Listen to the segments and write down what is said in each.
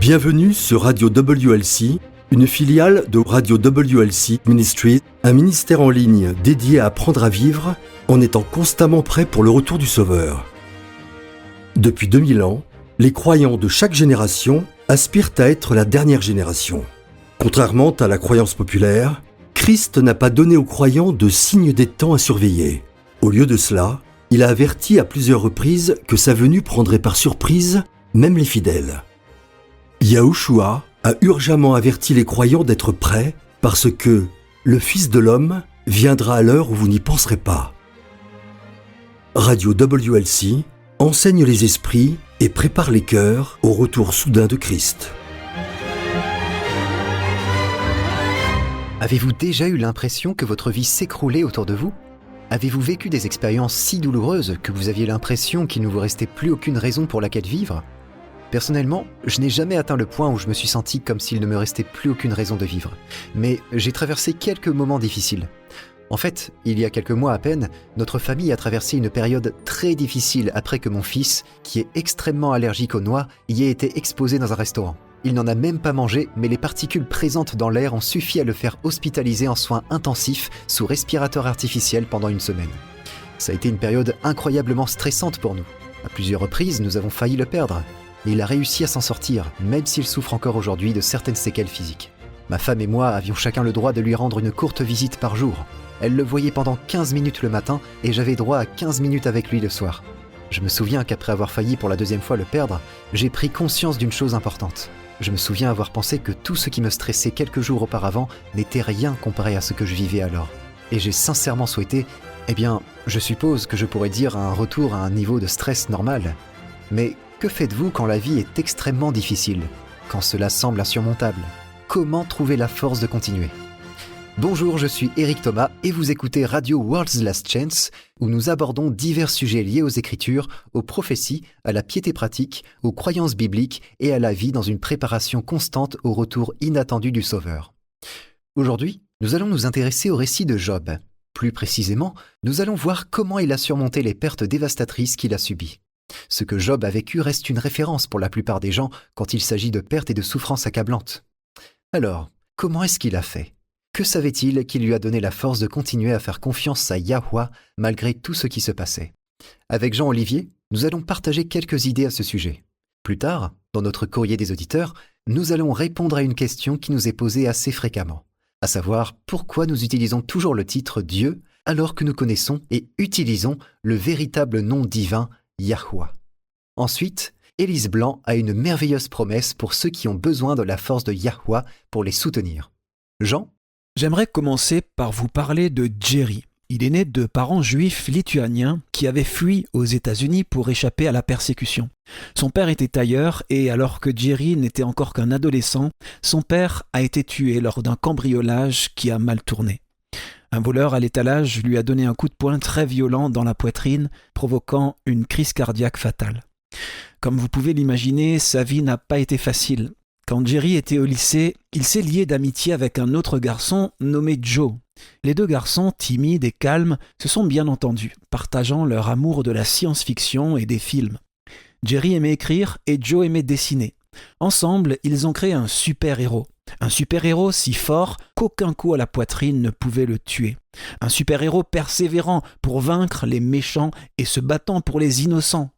Bienvenue sur Radio WLC, une filiale de Radio WLC Ministries, un ministère en ligne dédié à apprendre à vivre en étant constamment prêt pour le retour du Sauveur. Depuis 2000 ans, les croyants de chaque génération aspirent à être la dernière génération. Contrairement à la croyance populaire, Christ n'a pas donné aux croyants de signe des temps à surveiller. Au lieu de cela, il a averti à plusieurs reprises que sa venue prendrait par surprise même les fidèles. Yahushua a urgemment averti les croyants d'être prêts parce que le Fils de l'homme viendra à l'heure où vous n'y penserez pas. Radio WLC enseigne les esprits et prépare les cœurs au retour soudain de Christ. Avez-vous déjà eu l'impression que votre vie s'écroulait autour de vous ? Avez-vous vécu des expériences si douloureuses que vous aviez l'impression qu'il ne vous restait plus aucune raison pour laquelle vivre ? Personnellement, je n'ai jamais atteint le point où je me suis senti comme s'il ne me restait plus aucune raison de vivre. Mais j'ai traversé quelques moments difficiles. En fait, il y a quelques mois à peine, notre famille a traversé une période très difficile après que mon fils, qui est extrêmement allergique aux noix, y ait été exposé dans un restaurant. Il n'en a même pas mangé, mais les particules présentes dans l'air ont suffi à le faire hospitaliser en soins intensifs sous respirateur artificiel pendant une semaine. Ça a été une période incroyablement stressante pour nous. À plusieurs reprises, nous avons failli le perdre. Mais il a réussi à s'en sortir, même s'il souffre encore aujourd'hui de certaines séquelles physiques. Ma femme et moi avions chacun le droit de lui rendre une courte visite par jour. Elle le voyait pendant 15 minutes le matin et j'avais droit à 15 minutes avec lui le soir. Je me souviens qu'après avoir failli pour la deuxième fois le perdre, j'ai pris conscience d'une chose importante. Je me souviens avoir pensé que tout ce qui me stressait quelques jours auparavant n'était rien comparé à ce que je vivais alors. Et j'ai sincèrement souhaité, je suppose que je pourrais dire un retour à un niveau de stress normal. Mais que faites-vous quand la vie est extrêmement difficile, quand cela semble insurmontable ? Comment trouver la force de continuer ? Bonjour, je suis Eric Thomas et vous écoutez Radio World's Last Chance, où nous abordons divers sujets liés aux Écritures, aux prophéties, à la piété pratique, aux croyances bibliques et à la vie dans une préparation constante au retour inattendu du Sauveur. Aujourd'hui, nous allons nous intéresser au récit de Job. Plus précisément, nous allons voir comment il a surmonté les pertes dévastatrices qu'il a subies. Ce que Job a vécu reste une référence pour la plupart des gens quand il s'agit de pertes et de souffrances accablantes. Alors, comment est-ce qu'il a fait ? Que savait-il qui lui a donné la force de continuer à faire confiance à Yahweh malgré tout ce qui se passait ? Avec Jean-Olivier, nous allons partager quelques idées à ce sujet. Plus tard, dans notre courrier des auditeurs, nous allons répondre à une question qui nous est posée assez fréquemment, à savoir pourquoi nous utilisons toujours le titre Dieu alors que nous connaissons et utilisons le véritable nom divin Yahweh. Ensuite, Élise Blanc a une merveilleuse promesse pour ceux qui ont besoin de la force de Yahweh pour les soutenir. Jean ? J'aimerais commencer par vous parler de Jerry. Il est né de parents juifs lituaniens qui avaient fui aux États-Unis pour échapper à la persécution. Son père était tailleur et alors que Jerry n'était encore qu'un adolescent, son père a été tué lors d'un cambriolage qui a mal tourné. Un voleur à l'étalage lui a donné un coup de poing très violent dans la poitrine, provoquant une crise cardiaque fatale. Comme vous pouvez l'imaginer, sa vie n'a pas été facile. Quand Jerry était au lycée, il s'est lié d'amitié avec un autre garçon nommé Joe. Les deux garçons, timides et calmes, se sont bien entendus, partageant leur amour de la science-fiction et des films. Jerry aimait écrire et Joe aimait dessiner. Ensemble, ils ont créé un super-héros. Un super-héros si fort qu'aucun coup à la poitrine ne pouvait le tuer. Un super-héros persévérant pour vaincre les méchants et se battant pour les innocents.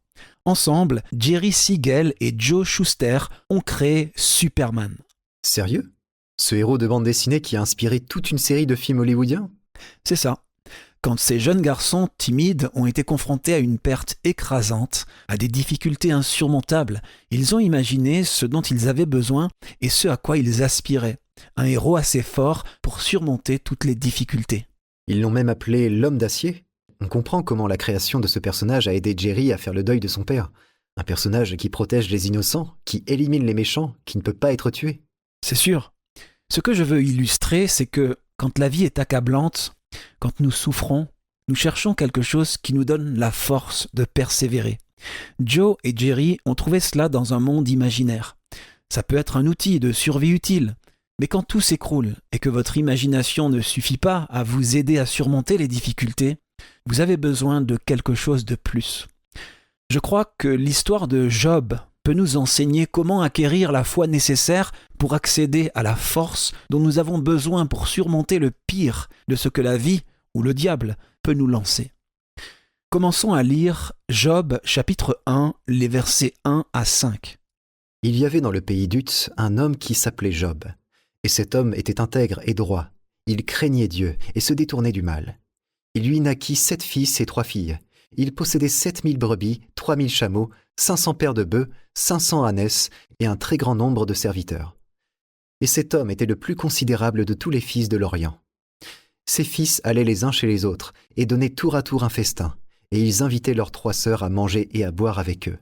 Ensemble, Jerry Siegel et Joe Shuster ont créé Superman. Sérieux ? Ce héros de bande dessinée qui a inspiré toute une série de films hollywoodiens ? C'est ça. Quand ces jeunes garçons timides ont été confrontés à une perte écrasante, à des difficultés insurmontables, ils ont imaginé ce dont ils avaient besoin et ce à quoi ils aspiraient. Un héros assez fort pour surmonter toutes les difficultés. Ils l'ont même appelé l'homme d'acier. On comprend comment la création de ce personnage a aidé Jerry à faire le deuil de son père. Un personnage qui protège les innocents, qui élimine les méchants, qui ne peut pas être tué. C'est sûr. Ce que je veux illustrer, c'est que quand la vie est accablante, quand nous souffrons, nous cherchons quelque chose qui nous donne la force de persévérer. Joe et Jerry ont trouvé cela dans un monde imaginaire. Ça peut être un outil de survie utile, mais quand tout s'écroule et que votre imagination ne suffit pas à vous aider à surmonter les difficultés, vous avez besoin de quelque chose de plus. Je crois que l'histoire de Job peut nous enseigner comment acquérir la foi nécessaire pour accéder à la force dont nous avons besoin pour surmonter le pire de ce que la vie ou le diable peut nous lancer. Commençons à lire Job chapitre 1, les versets 1 à 5. Il y avait dans le pays d'Utz un homme qui s'appelait Job. Et cet homme était intègre et droit. Il craignait Dieu et se détournait du mal. Il lui naquit 7 fils et 3 filles. Il possédait 7000 brebis, 3000 chameaux, 500 paires de bœufs, 500 ânesses et un très grand nombre de serviteurs. Et cet homme était le plus considérable de tous les fils de l'Orient. Ses fils allaient les uns chez les autres et donnaient tour à tour un festin, et ils invitaient leurs 3 sœurs à manger et à boire avec eux.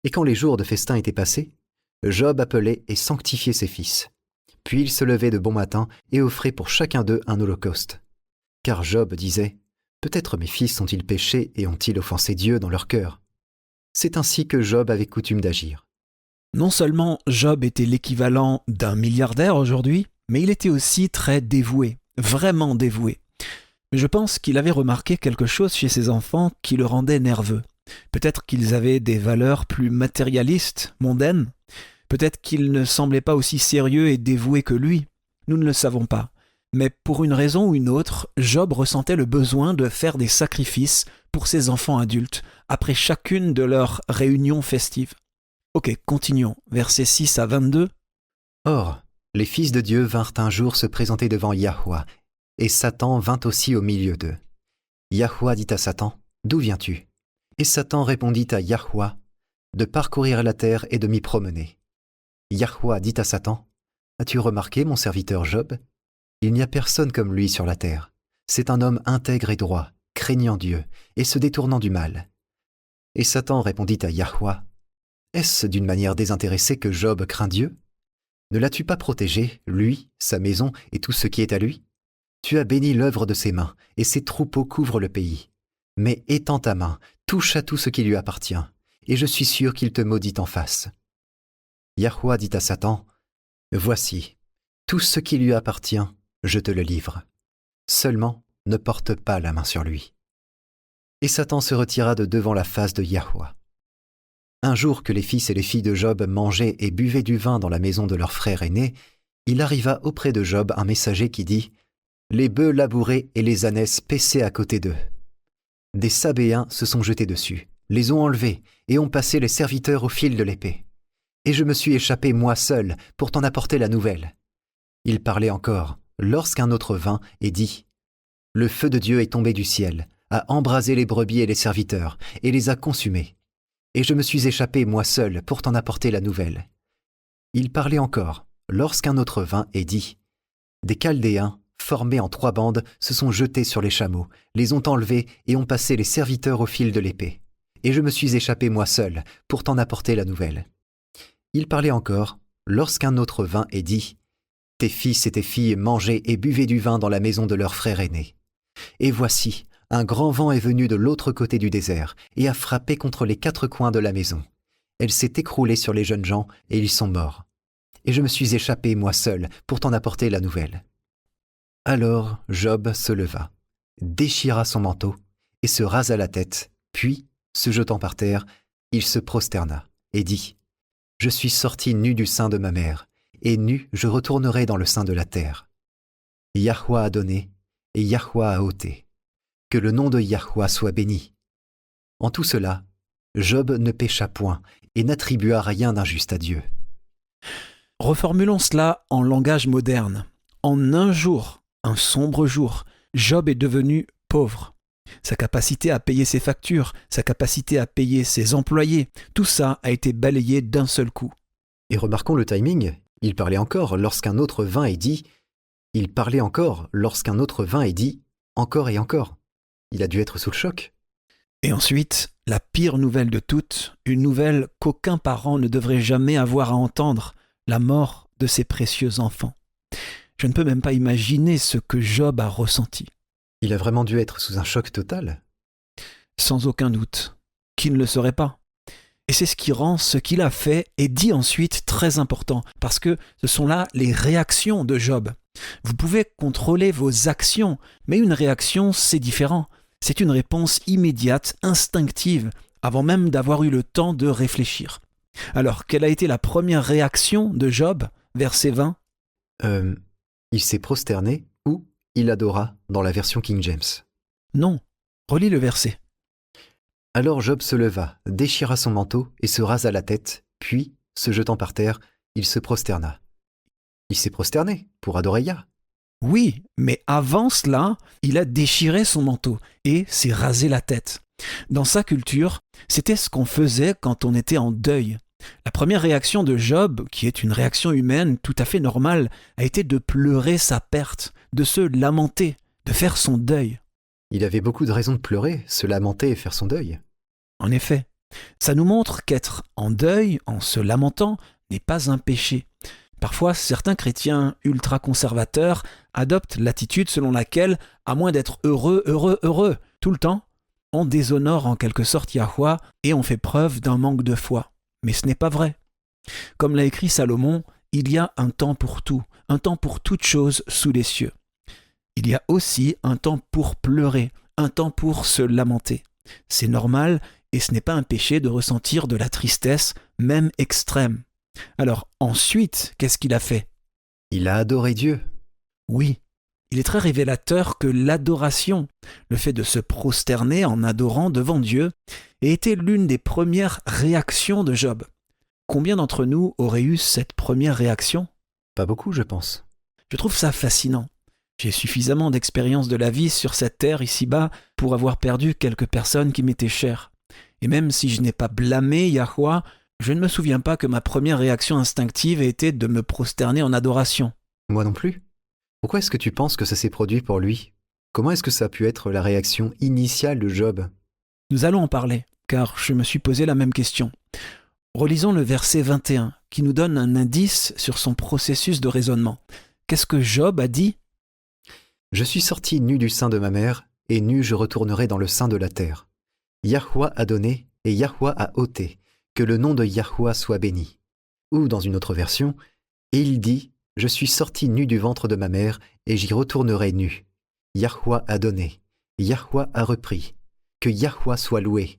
Et quand les jours de festin étaient passés, Job appelait et sanctifiait ses fils. Puis il se levait de bon matin et offrait pour chacun d'eux un holocauste. Car Job disait « Peut-être mes fils ont-ils péché et ont-ils offensé Dieu dans leur cœur ?» C'est ainsi que Job avait coutume d'agir. Non seulement Job était l'équivalent d'un milliardaire aujourd'hui, mais il était aussi très dévoué, vraiment dévoué. Je pense qu'il avait remarqué quelque chose chez ses enfants qui le rendait nerveux. Peut-être qu'ils avaient des valeurs plus matérialistes, mondaines. Peut-être qu'ils ne semblaient pas aussi sérieux et dévoués que lui. Nous ne le savons pas. Mais pour une raison ou une autre, Job ressentait le besoin de faire des sacrifices pour ses enfants adultes, après chacune de leurs réunions festives. Ok, continuons. Versets 6 à 22. Or, les fils de Dieu vinrent un jour se présenter devant Yahweh, et Satan vint aussi au milieu d'eux. Yahweh dit à Satan, « D'où viens-tu » Et Satan répondit à Yahweh, « De parcourir la terre et de m'y promener. » Yahweh dit à Satan, « As-tu remarqué mon serviteur Job ? Il n'y a personne comme lui sur la terre. C'est un homme intègre et droit, craignant Dieu et se détournant du mal. » Et Satan répondit à Yahweh, « Est-ce d'une manière désintéressée que Job craint Dieu ? Ne l'as-tu pas protégé, lui, sa maison et tout ce qui est à lui ? Tu as béni l'œuvre de ses mains, et ses troupeaux couvrent le pays. Mais étends ta main, touche à tout ce qui lui appartient, et je suis sûr qu'il te maudit en face. » Yahweh dit à Satan, « Voici, tout ce qui lui appartient, je te le livre. Seulement, ne porte pas la main sur lui. » Et Satan se retira de devant la face de Yahweh. Un jour que les fils et les filles de Job mangeaient et buvaient du vin dans la maison de leur frère aîné, il arriva auprès de Job un messager qui dit « Les bœufs labourés et les ânesses paissaient à côté d'eux. Des Sabéens se sont jetés dessus, les ont enlevés et ont passé les serviteurs au fil de l'épée. Et je me suis échappé moi seul pour t'en apporter la nouvelle. » Il parlait encore, lorsqu'un autre vint et dit « Le feu de Dieu est tombé du ciel, a embrasé les brebis et les serviteurs, et les a consumés. Et je me suis échappé moi seul pour t'en apporter la nouvelle. » Il parlait encore, lorsqu'un autre vint et dit « Des Chaldéens, formés en 3 bandes, se sont jetés sur les chameaux, les ont enlevés et ont passé les serviteurs au fil de l'épée. Et je me suis échappé moi seul pour t'en apporter la nouvelle. » Il parlait encore, lorsqu'un autre vint et dit « Tes fils et tes filles mangeaient et buvaient du vin dans la maison de leur frère aîné. Et voici, un grand vent est venu de l'autre côté du désert et a frappé contre les 4 coins de la maison. Elle s'est écroulée sur les jeunes gens et ils sont morts. Et je me suis échappé moi seul pour t'en apporter la nouvelle. » Alors Job se leva, déchira son manteau et se rasa la tête, puis, se jetant par terre, il se prosterna et dit « Je suis sorti nu du sein de ma mère, et nu je retournerai dans le sein de la terre. Yahweh a donné, et Yahweh a ôté. Que le nom de Yahweh soit béni. » En tout cela, Job ne pécha point et n'attribua rien d'injuste à Dieu. Reformulons cela en langage moderne. En un jour, un sombre jour, Job est devenu pauvre. Sa capacité à payer ses factures, sa capacité à payer ses employés, tout ça a été balayé d'un seul coup. Et remarquons le timing. Il parlait encore lorsqu'un autre vint et dit encore et encore. Il a dû être sous le choc. Et ensuite, la pire nouvelle de toutes, une nouvelle qu'aucun parent ne devrait jamais avoir à entendre, la mort de ses précieux enfants. Je ne peux même pas imaginer ce que Job a ressenti. Il a vraiment dû être sous un choc total. Sans aucun doute. Qui ne le serait pas ? Et c'est ce qui rend ce qu'il a fait et dit ensuite très important, parce que ce sont là les réactions de Job. Vous pouvez contrôler vos actions, mais une réaction, c'est différent. C'est une réponse immédiate, instinctive, avant même d'avoir eu le temps de réfléchir. Alors, quelle a été la première réaction de Job, verset 20 ? Il s'est prosterné ou il adora dans la version King James. Non, relis le verset. Alors Job se leva, déchira son manteau et se rasa la tête, puis, se jetant par terre, il se prosterna. Il s'est prosterné pour adorer Yah. Oui, mais avant cela, il a déchiré son manteau et s'est rasé la tête. Dans sa culture, c'était ce qu'on faisait quand on était en deuil. La première réaction de Job, qui est une réaction humaine tout à fait normale, a été de pleurer sa perte, de se lamenter, de faire son deuil. Il avait beaucoup de raisons de pleurer, se lamenter et faire son deuil. En effet, ça nous montre qu'être en deuil, en se lamentant, n'est pas un péché. Parfois, certains chrétiens ultra-conservateurs adoptent l'attitude selon laquelle, à moins d'être heureux tout le temps, on déshonore en quelque sorte Yahweh et on fait preuve d'un manque de foi. Mais ce n'est pas vrai. Comme l'a écrit Salomon, il y a un temps pour tout, un temps pour toute chose sous les cieux. Il y a aussi un temps pour pleurer, un temps pour se lamenter. C'est normal et ce n'est pas un péché de ressentir de la tristesse, même extrême. Alors ensuite, qu'est-ce qu'il a fait ? Il a adoré Dieu. Oui, il est très révélateur que l'adoration, le fait de se prosterner en adorant devant Dieu, ait été l'une des premières réactions de Job. Combien d'entre nous auraient eu cette première réaction ? Pas beaucoup, je pense. Je trouve ça fascinant. J'ai suffisamment d'expérience de la vie sur cette terre ici-bas pour avoir perdu quelques personnes qui m'étaient chères. Et même si je n'ai pas blâmé Yahweh, je ne me souviens pas que ma première réaction instinctive ait été de me prosterner en adoration. Moi non plus. Pourquoi est-ce que tu penses que ça s'est produit pour lui ? Comment est-ce que ça a pu être la réaction initiale de Job ? Nous allons en parler, car je me suis posé la même question. Relisons le verset 21, qui nous donne un indice sur son processus de raisonnement. Qu'est-ce que Job a dit ? « Je suis sorti nu du sein de ma mère, et nu je retournerai dans le sein de la terre. Yahweh a donné, et Yahweh a ôté. Que le nom de Yahweh soit béni. » Ou dans une autre version, « Et il dit, je suis sorti nu du ventre de ma mère, et j'y retournerai nu. Yahweh a donné, Yahweh a repris. Que Yahweh soit loué. »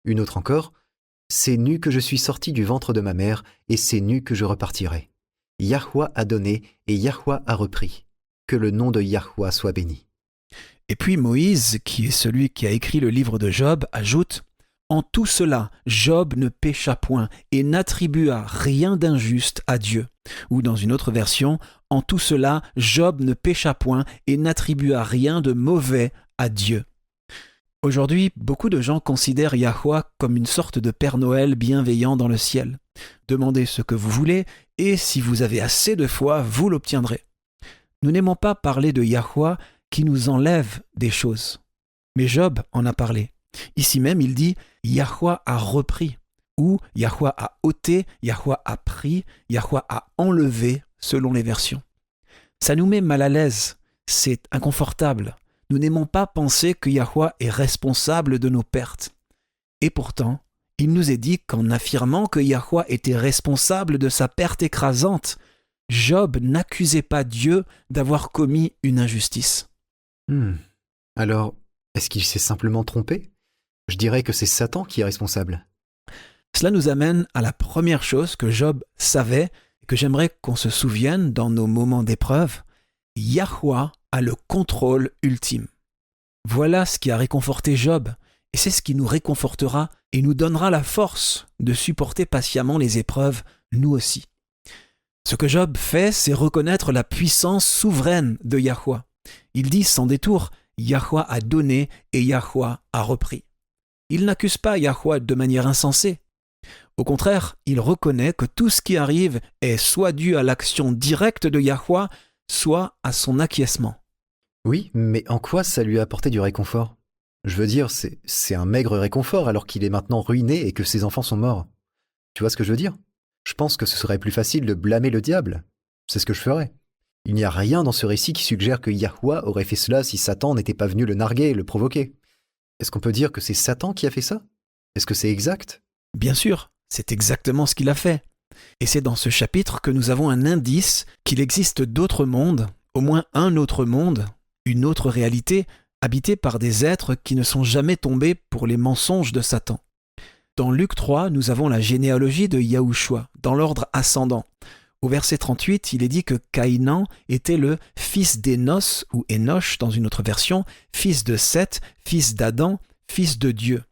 Une autre encore, « C'est nu que je suis sorti du ventre de ma mère, et c'est nu que je repartirai. Yahweh a donné, et Yahweh a repris. Que le nom de Yahweh soit béni. » Et puis Moïse, qui est celui qui a écrit le livre de Job, ajoute « En tout cela, Job ne pécha point et n'attribua rien d'injuste à Dieu. » Ou dans une autre version, « En tout cela, Job ne pécha point et n'attribua rien de mauvais à Dieu. » Aujourd'hui, beaucoup de gens considèrent Yahweh comme une sorte de Père Noël bienveillant dans le ciel. Demandez ce que vous voulez et si vous avez assez de foi, vous l'obtiendrez. Nous n'aimons pas parler de Yahweh qui nous enlève des choses. Mais Job en a parlé. Ici même, il dit « Yahweh a repris » ou « Yahweh a ôté »,« Yahweh a pris »,« Yahweh a enlevé » selon les versions. Ça nous met mal à l'aise, c'est inconfortable. Nous n'aimons pas penser que Yahweh est responsable de nos pertes. Et pourtant, il nous est dit qu'en affirmant que Yahweh était responsable de sa perte écrasante, Job n'accusait pas Dieu d'avoir commis une injustice. Alors, est-ce qu'il s'est simplement trompé ? Je dirais que c'est Satan qui est responsable. Cela nous amène à la première chose que Job savait et que j'aimerais qu'on se souvienne dans nos moments d'épreuve. Yahweh a le contrôle ultime. Voilà ce qui a réconforté Job, et c'est ce qui nous réconfortera et nous donnera la force de supporter patiemment les épreuves, nous aussi. Ce que Job fait, c'est reconnaître la puissance souveraine de Yahweh. Il dit sans détour, Yahweh a donné et Yahweh a repris. Il n'accuse pas Yahweh de manière insensée. Au contraire, il reconnaît que tout ce qui arrive est soit dû à l'action directe de Yahweh, soit à son acquiescement. Oui, mais en quoi ça lui a apporté du réconfort ? Je veux dire, c'est un maigre réconfort alors qu'il est maintenant ruiné et que ses enfants sont morts. Tu vois ce que je veux dire ? Je pense que ce serait plus facile de blâmer le diable. C'est ce que je ferais. Il n'y a rien dans ce récit qui suggère que Yahweh aurait fait cela si Satan n'était pas venu le narguer et le provoquer. Est-ce qu'on peut dire que c'est Satan qui a fait ça ? Est-ce que c'est exact ? Bien sûr, c'est exactement ce qu'il a fait. Et c'est dans ce chapitre que nous avons un indice qu'il existe d'autres mondes, au moins un autre monde, une autre réalité, habitée par des êtres qui ne sont jamais tombés pour les mensonges de Satan. Dans Luc 3, nous avons la généalogie de Yahushua, dans l'ordre ascendant. Au verset 38, il est dit que Caïnan était le fils d'Énos, ou Énoch dans une autre version, fils de Seth, fils d'Adam, fils de Dieu.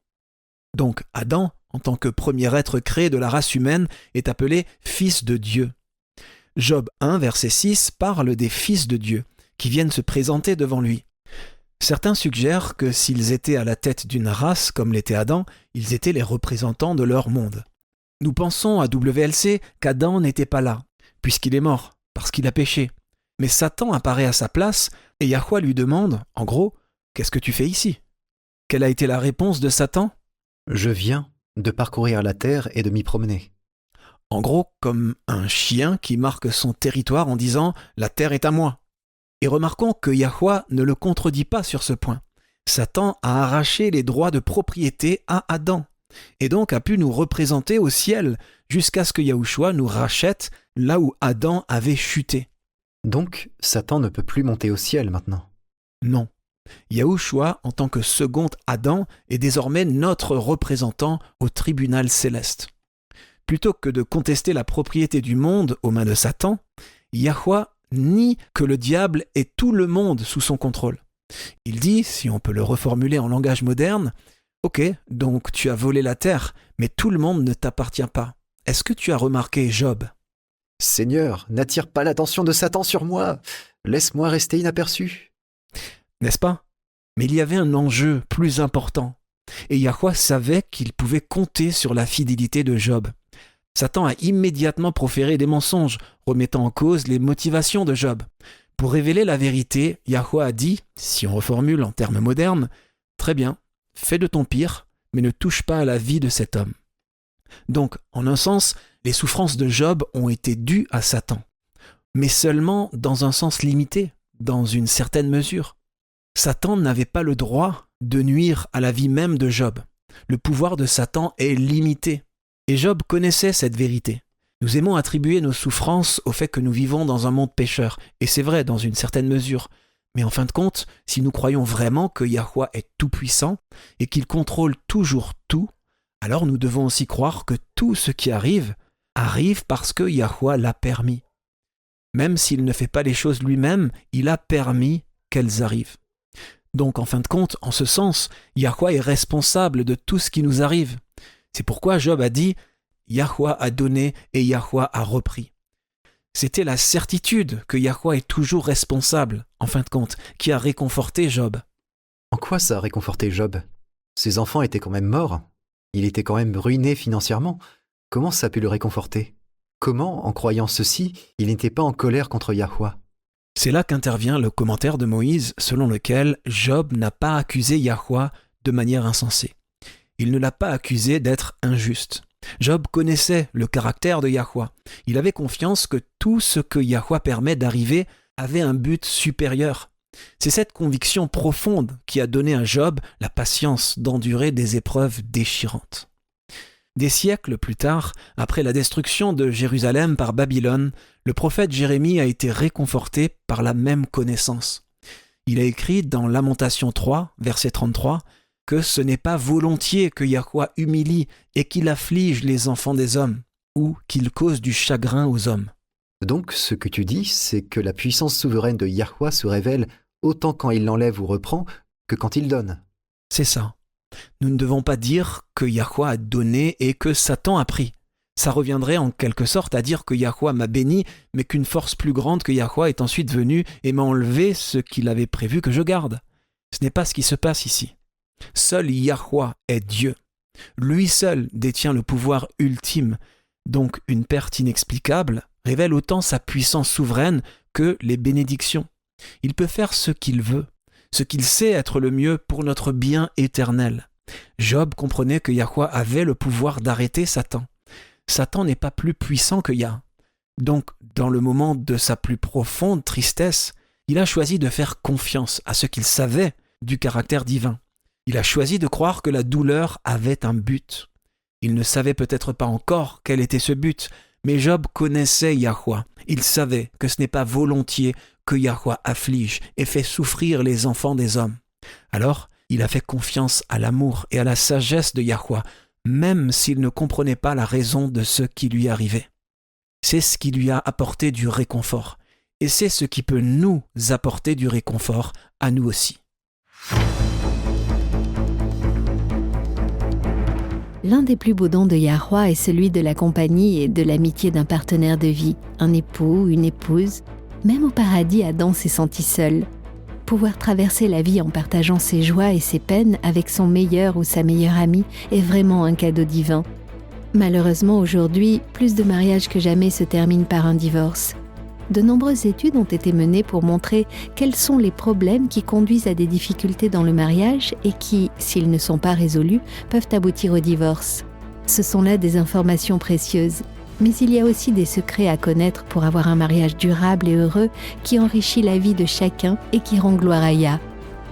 Donc Adam, en tant que premier être créé de la race humaine, est appelé fils de Dieu. Job 1, verset 6, parle des fils de Dieu, qui viennent se présenter devant lui. Certains suggèrent que s'ils étaient à la tête d'une race, comme l'était Adam, ils étaient les représentants de leur monde. Nous pensons à WLC qu'Adam n'était pas là, puisqu'il est mort, parce qu'il a péché. Mais Satan apparaît à sa place, et Yahweh lui demande, en gros, « Qu'est-ce que tu fais ici ?» Quelle a été la réponse de Satan ? « Je viens de parcourir la terre et de m'y promener. » En gros, comme un chien qui marque son territoire en disant « La terre est à moi ». Et remarquons que Yahweh ne le contredit pas sur ce point. Satan a arraché les droits de propriété à Adam, et donc a pu nous représenter au ciel jusqu'à ce que Yahushua nous rachète là où Adam avait chuté. Donc, Satan ne peut plus monter au ciel maintenant. Non. Yahushua, en tant que second Adam, est désormais notre représentant au tribunal céleste. Plutôt que de contester la propriété du monde aux mains de Satan, Yahweh nie que le diable ait tout le monde sous son contrôle. Il dit, si on peut le reformuler en langage moderne, « Ok, donc tu as volé la terre, mais tout le monde ne t'appartient pas. Est-ce que tu as remarqué Job ?» « Seigneur, n'attire pas l'attention de Satan sur moi. Laisse-moi rester inaperçu. » N'est-ce pas ? Mais il y avait un enjeu plus important. Et Yahweh savait qu'il pouvait compter sur la fidélité de Job. Satan a immédiatement proféré des mensonges, remettant en cause les motivations de Job. Pour révéler la vérité, Yahweh a dit, si on reformule en termes modernes, « Très bien, fais de ton pire, mais ne touche pas à la vie de cet homme. » Donc, en un sens, les souffrances de Job ont été dues à Satan, mais seulement dans un sens limité, dans une certaine mesure. Satan n'avait pas le droit de nuire à la vie même de Job. Le pouvoir de Satan est limité. Et Job connaissait cette vérité. Nous aimons attribuer nos souffrances au fait que nous vivons dans un monde pécheur, et c'est vrai dans une certaine mesure. Mais en fin de compte, si nous croyons vraiment que Yahweh est tout-puissant et qu'il contrôle toujours tout, alors nous devons aussi croire que tout ce qui arrive parce que Yahweh l'a permis. Même s'il ne fait pas les choses lui-même, il a permis qu'elles arrivent. Donc en fin de compte, en ce sens, Yahweh est responsable de tout ce qui nous arrive. C'est pourquoi Job a dit « Yahweh a donné et Yahweh a repris ». C'était la certitude que Yahweh est toujours responsable, en fin de compte, qui a réconforté Job. En quoi ça a réconforté Job ? Ses enfants étaient quand même morts. Il était quand même ruiné financièrement. Comment ça a pu le réconforter ? Comment, en croyant ceci, il n'était pas en colère contre Yahweh ? C'est là qu'intervient le commentaire de Moïse selon lequel Job n'a pas accusé Yahweh de manière insensée. Il ne l'a pas accusé d'être injuste. Job connaissait le caractère de Yahweh. Il avait confiance que tout ce que Yahweh permet d'arriver avait un but supérieur. C'est cette conviction profonde qui a donné à Job la patience d'endurer des épreuves déchirantes. Des siècles plus tard, après la destruction de Jérusalem par Babylone, le prophète Jérémie a été réconforté par la même connaissance. Il a écrit dans Lamentation 3, verset 33, que ce n'est pas volontiers que Yahweh humilie et qu'il afflige les enfants des hommes, ou qu'il cause du chagrin aux hommes. Donc, ce que tu dis, c'est que la puissance souveraine de Yahweh se révèle autant quand il l'enlève ou reprend que quand il donne. C'est ça. Nous ne devons pas dire que Yahweh a donné et que Satan a pris. Ça reviendrait en quelque sorte à dire que Yahweh m'a béni, mais qu'une force plus grande que Yahweh est ensuite venue et m'a enlevé ce qu'il avait prévu que je garde. Ce n'est pas ce qui se passe ici. Seul Yahweh est Dieu. Lui seul détient le pouvoir ultime. Donc une perte inexplicable révèle autant sa puissance souveraine que les bénédictions. Il peut faire ce qu'il veut, ce qu'il sait être le mieux pour notre bien éternel. Job comprenait que Yahweh avait le pouvoir d'arrêter Satan. Satan n'est pas plus puissant que Yah. Donc, dans le moment de sa plus profonde tristesse, il a choisi de faire confiance à ce qu'il savait du caractère divin. Il a choisi de croire que la douleur avait un but. Il ne savait peut-être pas encore quel était ce but, mais Job connaissait Yahweh. Il savait que ce n'est pas volontiers que Yahweh afflige et fait souffrir les enfants des hommes. Alors, il a fait confiance à l'amour et à la sagesse de Yahweh, même s'il ne comprenait pas la raison de ce qui lui arrivait. C'est ce qui lui a apporté du réconfort, et c'est ce qui peut nous apporter du réconfort à nous aussi. L'un des plus beaux dons de Yahweh est celui de la compagnie et de l'amitié d'un partenaire de vie, un époux, une épouse. Même au paradis, Adam s'est senti seul. Pouvoir traverser la vie en partageant ses joies et ses peines avec son meilleur ou sa meilleure amie est vraiment un cadeau divin. Malheureusement, aujourd'hui, plus de mariages que jamais se terminent par un divorce. De nombreuses études ont été menées pour montrer quels sont les problèmes qui conduisent à des difficultés dans le mariage et qui, s'ils ne sont pas résolus, peuvent aboutir au divorce. Ce sont là des informations précieuses. Mais il y a aussi des secrets à connaître pour avoir un mariage durable et heureux qui enrichit la vie de chacun et qui rend gloire à Yah.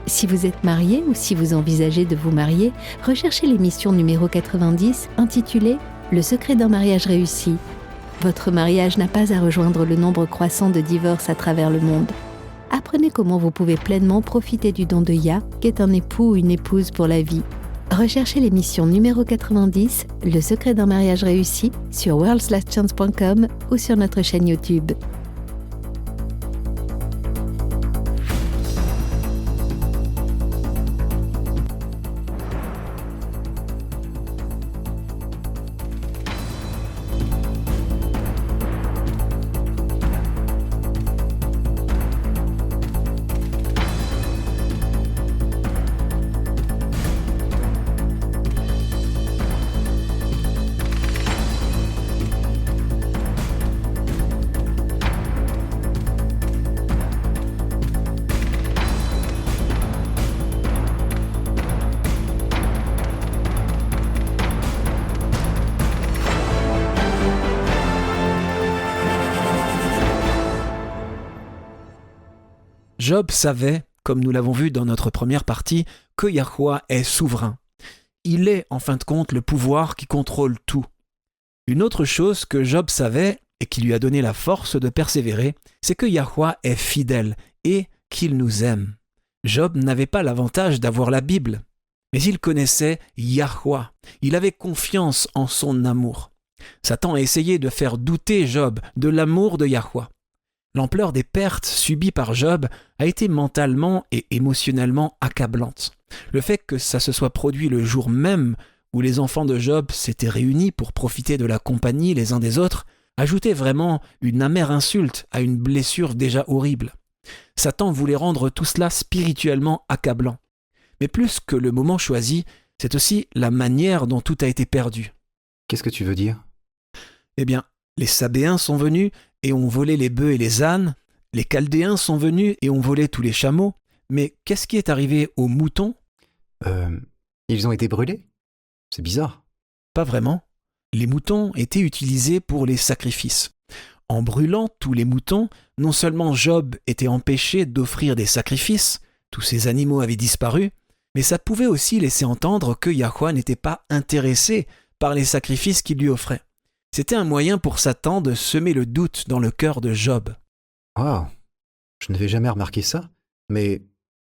Si vous êtes marié ou si vous envisagez de vous marier, recherchez l'émission numéro 90 intitulée « Le secret d'un mariage réussi ». Votre mariage n'a pas à rejoindre le nombre croissant de divorces à travers le monde. Apprenez comment vous pouvez pleinement profiter du don de Yah, qui est un époux ou une épouse pour la vie. Recherchez l'émission numéro 90, Le secret d'un mariage réussi, sur worldslastchance.com ou sur notre chaîne YouTube. Job savait, comme nous l'avons vu dans notre première partie, que Yahweh est souverain. Il est, en fin de compte, le pouvoir qui contrôle tout. Une autre chose que Job savait et qui lui a donné la force de persévérer, c'est que Yahweh est fidèle et qu'il nous aime. Job n'avait pas l'avantage d'avoir la Bible, mais il connaissait Yahweh. Il avait confiance en son amour. Satan a essayé de faire douter Job de l'amour de Yahweh. L'ampleur des pertes subies par Job a été mentalement et émotionnellement accablante. Le fait que ça se soit produit le jour même où les enfants de Job s'étaient réunis pour profiter de la compagnie les uns des autres ajoutait vraiment une amère insulte à une blessure déjà horrible. Satan voulait rendre tout cela spirituellement accablant. Mais plus que le moment choisi, c'est aussi la manière dont tout a été perdu. Qu'est-ce que tu veux dire ? Eh bien, les Sabéens sont venus et ont volé les bœufs et les ânes, les Chaldéens sont venus et ont volé tous les chameaux, mais qu'est-ce qui est arrivé aux moutons ? Ils ont été brûlés ? C'est bizarre. Pas vraiment. Les moutons étaient utilisés pour les sacrifices. En brûlant tous les moutons, non seulement Job était empêché d'offrir des sacrifices, tous ces animaux avaient disparu, mais ça pouvait aussi laisser entendre que Yahweh n'était pas intéressé par les sacrifices qu'il lui offrait. C'était un moyen pour Satan de semer le doute dans le cœur de Job. Waouh, je n'avais jamais remarqué ça, mais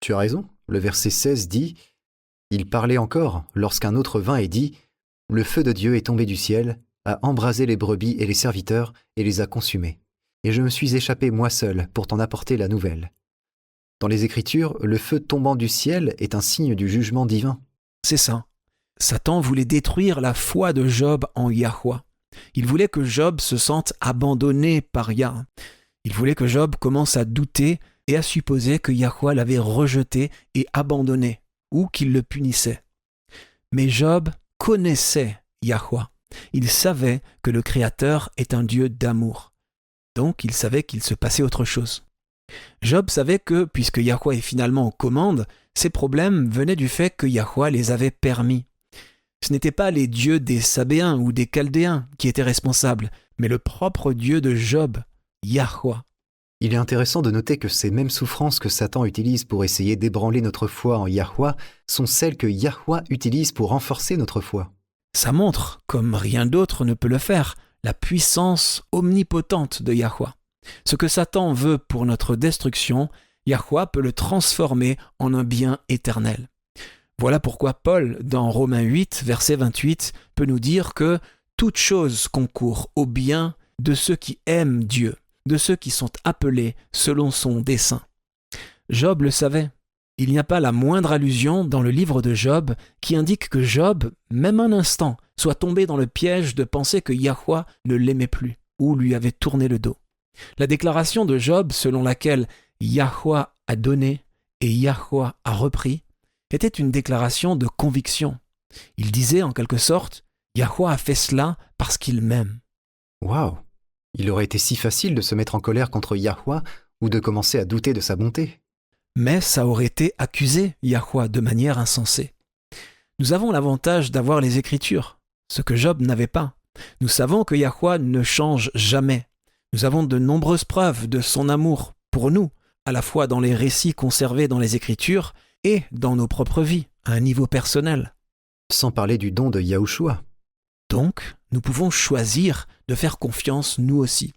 tu as raison. Le verset 16 dit « Il parlait encore lorsqu'un autre vint et dit « Le feu de Dieu est tombé du ciel, a embrasé les brebis et les serviteurs et les a consumés. Et je me suis échappé moi seul pour t'en apporter la nouvelle. » Dans les Écritures, le feu tombant du ciel est un signe du jugement divin. C'est ça. Satan voulait détruire la foi de Job en Yahweh. Il voulait que Job se sente abandonné par Yah. Il voulait que Job commence à douter et à supposer que Yahweh l'avait rejeté et abandonné, ou qu'il le punissait. Mais Job connaissait Yahweh. Il savait que le Créateur est un Dieu d'amour. Donc il savait qu'il se passait autre chose. Job savait que, puisque Yahweh est finalement aux commandes, ses problèmes venaient du fait que Yahweh les avait permis. Ce n'étaient pas les dieux des Sabéens ou des Chaldéens qui étaient responsables, mais le propre Dieu de Job, Yahweh. Il est intéressant de noter que ces mêmes souffrances que Satan utilise pour essayer d'ébranler notre foi en Yahweh sont celles que Yahweh utilise pour renforcer notre foi. Ça montre, comme rien d'autre ne peut le faire, la puissance omnipotente de Yahweh. Ce que Satan veut pour notre destruction, Yahweh peut le transformer en un bien éternel. Voilà pourquoi Paul, dans Romains 8, verset 28, peut nous dire que toute chose concourt au bien de ceux qui aiment Dieu, de ceux qui sont appelés selon son dessein. Job le savait. Il n'y a pas la moindre allusion dans le livre de Job qui indique que Job, même un instant, soit tombé dans le piège de penser que Yahweh ne l'aimait plus ou lui avait tourné le dos. La déclaration de Job selon laquelle Yahweh a donné et Yahweh a repris était une déclaration de conviction. Il disait en quelque sorte « Yahweh a fait cela parce qu'il m'aime ». Waouh! Il aurait été si facile de se mettre en colère contre Yahweh ou de commencer à douter de sa bonté. Mais ça aurait été accuser Yahweh de manière insensée. Nous avons l'avantage d'avoir les Écritures, ce que Job n'avait pas. Nous savons que Yahweh ne change jamais. Nous avons de nombreuses preuves de son amour pour nous, à la fois dans les récits conservés dans les Écritures et dans nos propres vies, à un niveau personnel. Sans parler du don de Yahushua. Donc, nous pouvons choisir de faire confiance nous aussi.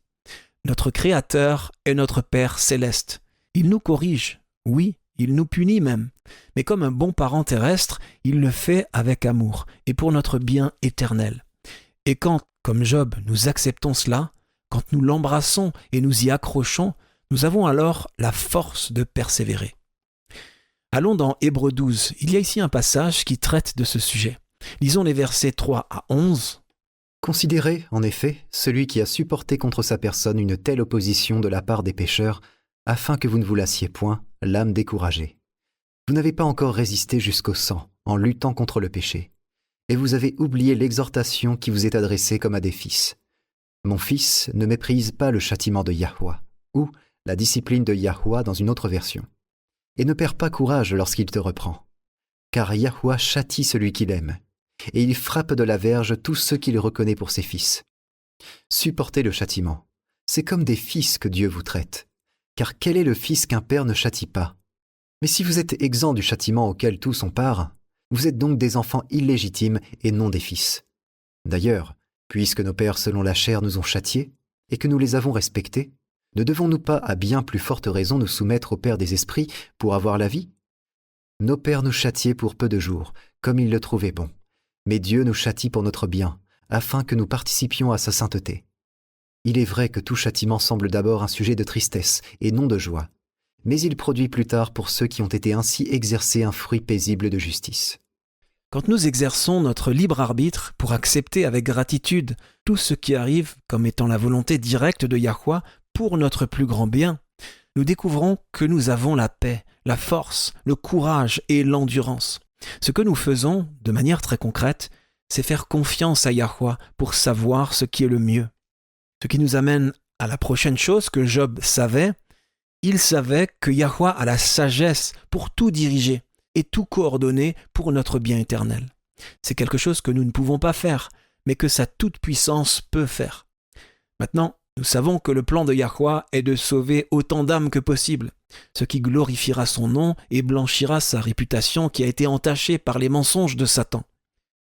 Notre Créateur est notre Père céleste. Il nous corrige, oui, il nous punit même, mais comme un bon parent terrestre, il le fait avec amour et pour notre bien éternel. Et quand, comme Job, nous acceptons cela, quand nous l'embrassons et nous y accrochons, nous avons alors la force de persévérer. Allons dans Hébreux 12. Il y a ici un passage qui traite de ce sujet. Lisons les versets 3 à 11. Considérez, en effet, celui qui a supporté contre sa personne une telle opposition de la part des pécheurs, afin que vous ne vous lassiez point, l'âme découragée. Vous n'avez pas encore résisté jusqu'au sang, en luttant contre le péché, et vous avez oublié l'exhortation qui vous est adressée comme à des fils. Mon fils, ne méprise pas le châtiment de Yahweh, ou la discipline de Yahweh dans une autre version, et ne perds pas courage lorsqu'il te reprend. Car Yahweh châtie celui qu'il aime, et il frappe de la verge tous ceux qu'il reconnaît pour ses fils. Supportez le châtiment. C'est comme des fils que Dieu vous traite. Car quel est le fils qu'un père ne châtie pas? Mais si vous êtes exempt du châtiment auquel tous ont part, vous êtes donc des enfants illégitimes et non des fils. D'ailleurs, puisque nos pères selon la chair nous ont châtiés, et que nous les avons respectés, ne devons-nous pas à bien plus forte raison nous soumettre au Père des esprits pour avoir la vie? Nos pères nous châtiaient pour peu de jours, comme ils le trouvaient bon. Mais Dieu nous châtie pour notre bien, afin que nous participions à sa sainteté. Il est vrai que tout châtiment semble d'abord un sujet de tristesse et non de joie, mais il produit plus tard pour ceux qui ont été ainsi exercés un fruit paisible de justice. Quand nous exerçons notre libre arbitre pour accepter avec gratitude tout ce qui arrive comme étant la volonté directe de Yahweh pour notre plus grand bien, nous découvrons que nous avons la paix, la force, le courage et l'endurance. Ce que nous faisons, de manière très concrète, c'est faire confiance à Yahweh pour savoir ce qui est le mieux. Ce qui nous amène à la prochaine chose que Job savait. Il savait que Yahweh a la sagesse pour tout diriger et tout coordonner pour notre bien éternel. C'est quelque chose que nous ne pouvons pas faire, mais que sa toute-puissance peut faire. Maintenant, nous savons que le plan de Yahweh est de sauver autant d'âmes que possible, ce qui glorifiera son nom et blanchira sa réputation qui a été entachée par les mensonges de Satan.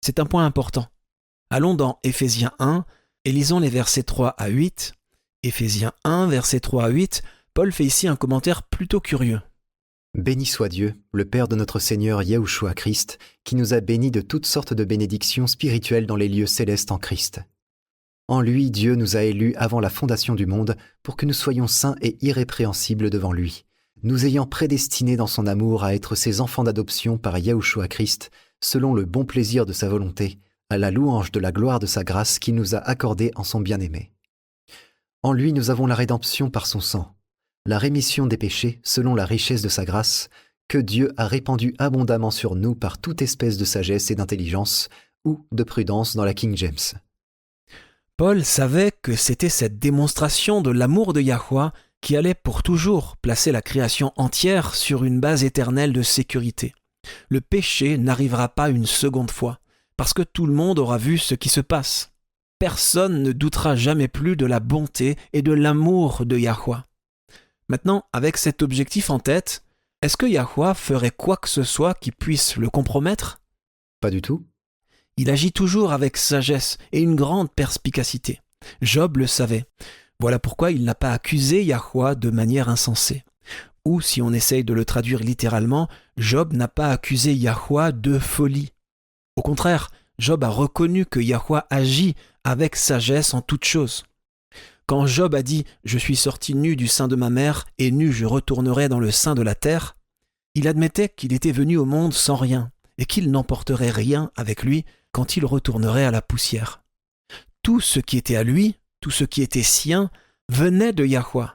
C'est un point important. Allons dans Éphésiens 1 et lisons les versets 3 à 8. Éphésiens 1, versets 3 à 8, Paul fait ici un commentaire plutôt curieux. Béni soit Dieu, le Père de notre Seigneur Yahushua Christ, qui nous a bénis de toutes sortes de bénédictions spirituelles dans les lieux célestes en Christ. En lui, Dieu nous a élus avant la fondation du monde pour que nous soyons saints et irrépréhensibles devant lui, nous ayant prédestinés dans son amour à être ses enfants d'adoption par Yahushua Christ, selon le bon plaisir de sa volonté, à la louange de la gloire de sa grâce qu'il nous a accordée en son bien-aimé. En lui, nous avons la rédemption par son sang, la rémission des péchés selon la richesse de sa grâce, que Dieu a répandue abondamment sur nous par toute espèce de sagesse et d'intelligence, ou de prudence dans la King James. Paul savait que c'était cette démonstration de l'amour de Yahweh qui allait pour toujours placer la création entière sur une base éternelle de sécurité. Le péché n'arrivera pas une seconde fois, parce que tout le monde aura vu ce qui se passe. Personne ne doutera jamais plus de la bonté et de l'amour de Yahweh. Maintenant, avec cet objectif en tête, est-ce que Yahweh ferait quoi que ce soit qui puisse le compromettre? Pas du tout. Il agit toujours avec sagesse et une grande perspicacité. Job le savait. Voilà pourquoi il n'a pas accusé Yahweh de manière insensée. Ou, si on essaye de le traduire littéralement, Job n'a pas accusé Yahweh de folie. Au contraire, Job a reconnu que Yahweh agit avec sagesse en toutes choses. Quand Job a dit « Je suis sorti nu du sein de ma mère, et nu je retournerai dans le sein de la terre », il admettait qu'il était venu au monde sans rien, et qu'il n'emporterait rien avec lui quand il retournerait à la poussière. Tout ce qui était à lui, tout ce qui était sien, venait de Yahweh.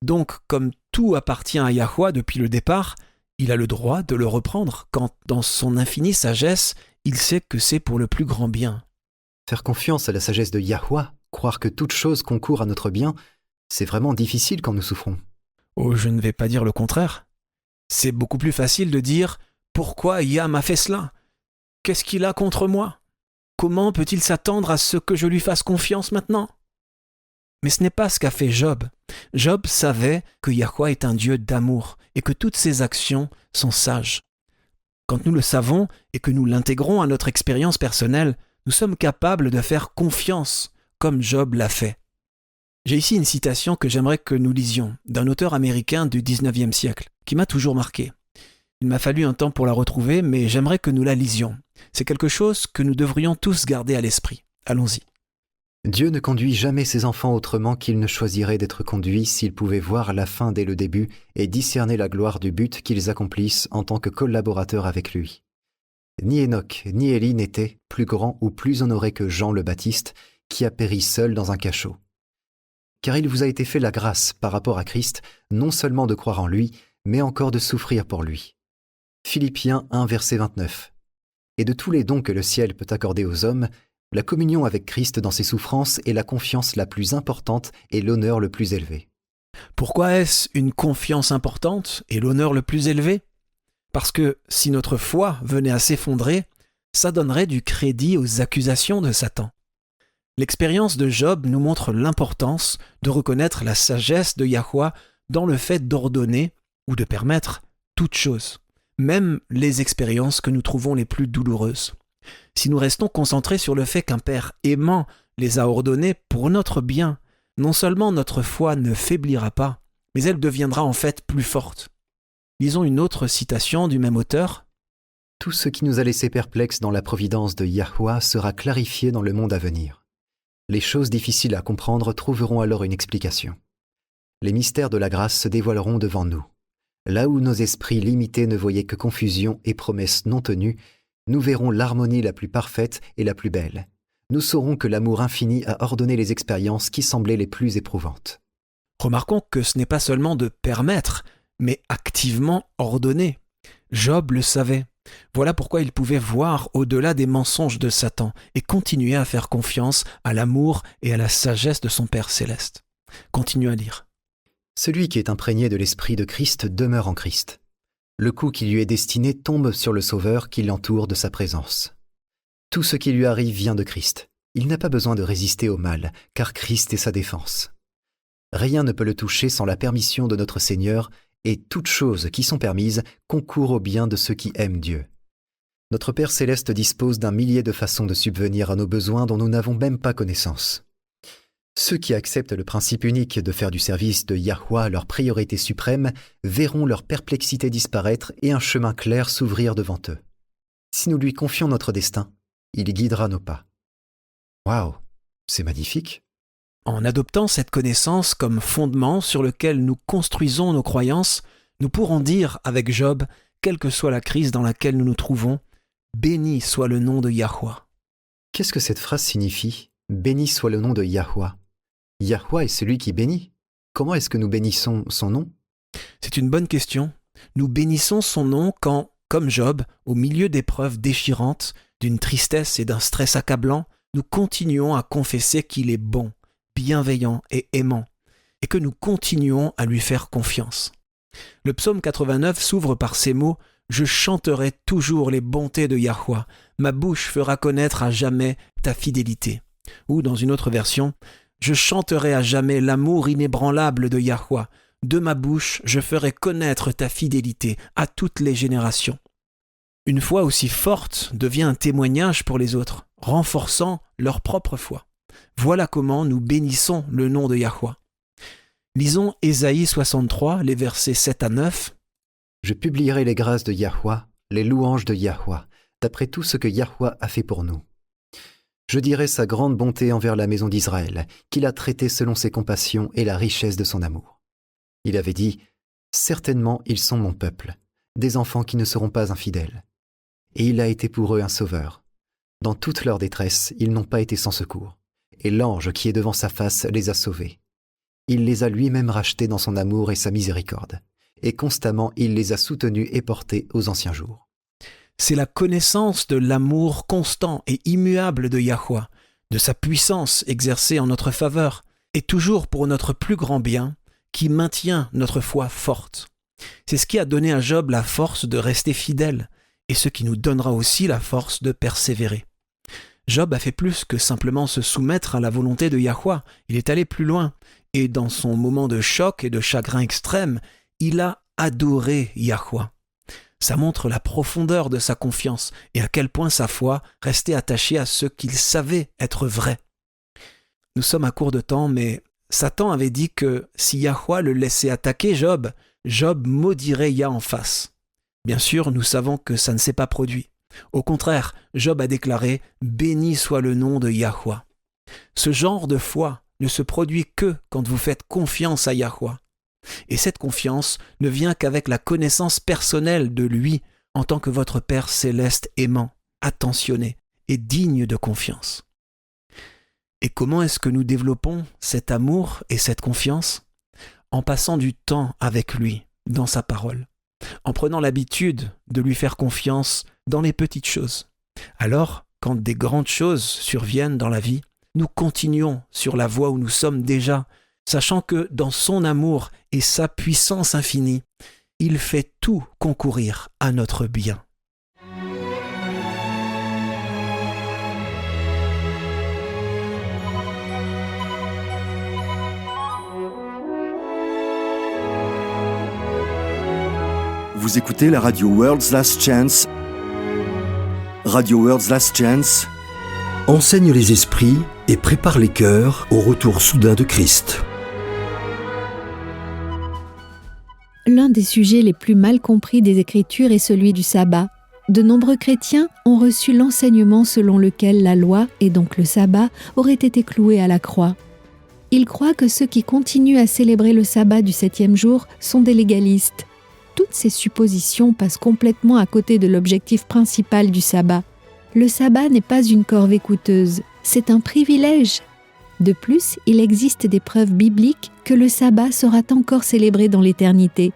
Donc, comme tout appartient à Yahweh depuis le départ, il a le droit de le reprendre quand, dans son infinie sagesse, il sait que c'est pour le plus grand bien. Faire confiance à la sagesse de Yahweh, croire que toute chose concourt à notre bien, c'est vraiment difficile quand nous souffrons. Oh, je ne vais pas dire le contraire. C'est beaucoup plus facile de dire « Pourquoi Yah m'a fait cela ? Qu'est-ce qu'il a contre moi ? Comment peut-il s'attendre à ce que je lui fasse confiance maintenant ?» Mais ce n'est pas ce qu'a fait Job. Job savait que Yahweh est un Dieu d'amour et que toutes ses actions sont sages. Quand nous le savons et que nous l'intégrons à notre expérience personnelle, nous sommes capables de faire confiance comme Job l'a fait. J'ai ici une citation que j'aimerais que nous lisions, d'un auteur américain du 19e siècle, qui m'a toujours marqué. Il m'a fallu un temps pour la retrouver, mais j'aimerais que nous la lisions. C'est quelque chose que nous devrions tous garder à l'esprit. Allons-y. Dieu ne conduit jamais ses enfants autrement qu'il ne choisirait d'être conduits s'il pouvait voir la fin dès le début et discerner la gloire du but qu'ils accomplissent en tant que collaborateurs avec lui. Ni Enoch, ni Élie n'étaient plus grands ou plus honorés que Jean le Baptiste, qui a péri seul dans un cachot. Car il vous a été fait la grâce par rapport à Christ, non seulement de croire en lui, mais encore de souffrir pour lui. Philippiens 1, verset 29. Et de tous les dons que le ciel peut accorder aux hommes, la communion avec Christ dans ses souffrances est la confiance la plus importante et l'honneur le plus élevé. Pourquoi est-ce une confiance importante et l'honneur le plus élevé ? Parce que si notre foi venait à s'effondrer, ça donnerait du crédit aux accusations de Satan. L'expérience de Job nous montre l'importance de reconnaître la sagesse de Yahweh dans le fait d'ordonner ou de permettre toute chose, même les expériences que nous trouvons les plus douloureuses. Si nous restons concentrés sur le fait qu'un Père aimant les a ordonnées pour notre bien, non seulement notre foi ne faiblira pas, mais elle deviendra en fait plus forte. Lisons une autre citation du même auteur. « Tout ce qui nous a laissés perplexes dans la providence de Yahweh sera clarifié dans le monde à venir. Les choses difficiles à comprendre trouveront alors une explication. Les mystères de la grâce se dévoileront devant nous. Là où nos esprits limités ne voyaient que confusion et promesses non tenues, nous verrons l'harmonie la plus parfaite et la plus belle. Nous saurons que l'amour infini a ordonné les expériences qui semblaient les plus éprouvantes. » Remarquons que ce n'est pas seulement de permettre, mais activement ordonner. Job le savait. Voilà pourquoi il pouvait voir au-delà des mensonges de Satan et continuer à faire confiance à l'amour et à la sagesse de son Père céleste. Continue à lire. Celui qui est imprégné de l'Esprit de Christ demeure en Christ. Le coup qui lui est destiné tombe sur le Sauveur qui l'entoure de sa présence. Tout ce qui lui arrive vient de Christ. Il n'a pas besoin de résister au mal, car Christ est sa défense. Rien ne peut le toucher sans la permission de notre Seigneur, et toutes choses qui sont permises concourent au bien de ceux qui aiment Dieu. Notre Père céleste dispose d'un millier de façons de subvenir à nos besoins dont nous n'avons même pas connaissance. Ceux qui acceptent le principe unique de faire du service de Yahweh leur priorité suprême verront leur perplexité disparaître et un chemin clair s'ouvrir devant eux. Si nous lui confions notre destin, il guidera nos pas. Waouh, c'est magnifique! En adoptant cette connaissance comme fondement sur lequel nous construisons nos croyances, nous pourrons dire avec Job, quelle que soit la crise dans laquelle nous nous trouvons, « Béni soit le nom de Yahweh ». Qu'est-ce que cette phrase signifie ? « Béni soit le nom de Yahweh ». Yahweh est celui qui bénit. Comment est-ce que nous bénissons son nom ? C'est une bonne question. Nous bénissons son nom quand, comme Job, au milieu d'épreuves déchirantes, d'une tristesse et d'un stress accablant, nous continuons à confesser qu'il est bon, bienveillant et aimant, et que nous continuons à lui faire confiance. Le psaume 89 s'ouvre par ces mots « Je chanterai toujours les bontés de Yahweh, ma bouche fera connaître à jamais ta fidélité ». Ou dans une autre version « Je chanterai à jamais l'amour inébranlable de Yahweh, de ma bouche je ferai connaître ta fidélité à toutes les générations ». Une foi aussi forte devient un témoignage pour les autres, renforçant leur propre foi. Voilà comment nous bénissons le nom de Yahweh. Lisons Ésaïe 63, les versets 7 à 9. Je publierai les grâces de Yahweh, les louanges de Yahweh, d'après tout ce que Yahweh a fait pour nous. Je dirai sa grande bonté envers la maison d'Israël, qu'il a traitée selon ses compassions et la richesse de son amour. Il avait dit, « Certainement ils sont mon peuple, des enfants qui ne seront pas infidèles. » Et il a été pour eux un sauveur. Dans toute leur détresse, ils n'ont pas été sans secours, et l'ange qui est devant sa face les a sauvés. Il les a lui-même rachetés dans son amour et sa miséricorde, et constamment il les a soutenus et portés aux anciens jours. C'est la connaissance de l'amour constant et immuable de Yahweh, de sa puissance exercée en notre faveur, et toujours pour notre plus grand bien, qui maintient notre foi forte. C'est ce qui a donné à Job la force de rester fidèle, et ce qui nous donnera aussi la force de persévérer. Job a fait plus que simplement se soumettre à la volonté de Yahweh, il est allé plus loin, et dans son moment de choc et de chagrin extrême, il a adoré Yahweh. Ça montre la profondeur de sa confiance et à quel point sa foi restait attachée à ce qu'il savait être vrai. Nous sommes à court de temps, mais Satan avait dit que si Yahweh le laissait attaquer Job, Job maudirait Yah en face. Bien sûr, nous savons que ça ne s'est pas produit. Au contraire, Job a déclaré « Béni soit le nom de Yahweh ». Ce genre de foi ne se produit que quand vous faites confiance à Yahweh. Et cette confiance ne vient qu'avec la connaissance personnelle de lui en tant que votre Père céleste aimant, attentionné et digne de confiance. Et comment est-ce que nous développons cet amour et cette confiance ? En passant du temps avec lui, dans sa parole, en prenant l'habitude de lui faire confiance dans les petites choses. Alors, quand des grandes choses surviennent dans la vie, nous continuons sur la voie où nous sommes déjà, sachant que dans son amour et sa puissance infinie, il fait tout concourir à notre bien. Vous écoutez la radio World's Last Chance. Radio World's Last Chance enseigne les esprits et prépare les cœurs au retour soudain de Christ. L'un des sujets les plus mal compris des Écritures est celui du sabbat. De nombreux chrétiens ont reçu l'enseignement selon lequel la loi, et donc le sabbat, aurait été clouée à la croix. Ils croient que ceux qui continuent à célébrer le sabbat du 7e jour sont des légalistes. Toutes ces suppositions passent complètement à côté de l'objectif principal du sabbat. Le sabbat n'est pas une corvée coûteuse, c'est un privilège. De plus, il existe des preuves bibliques que le sabbat sera encore célébré dans l'éternité.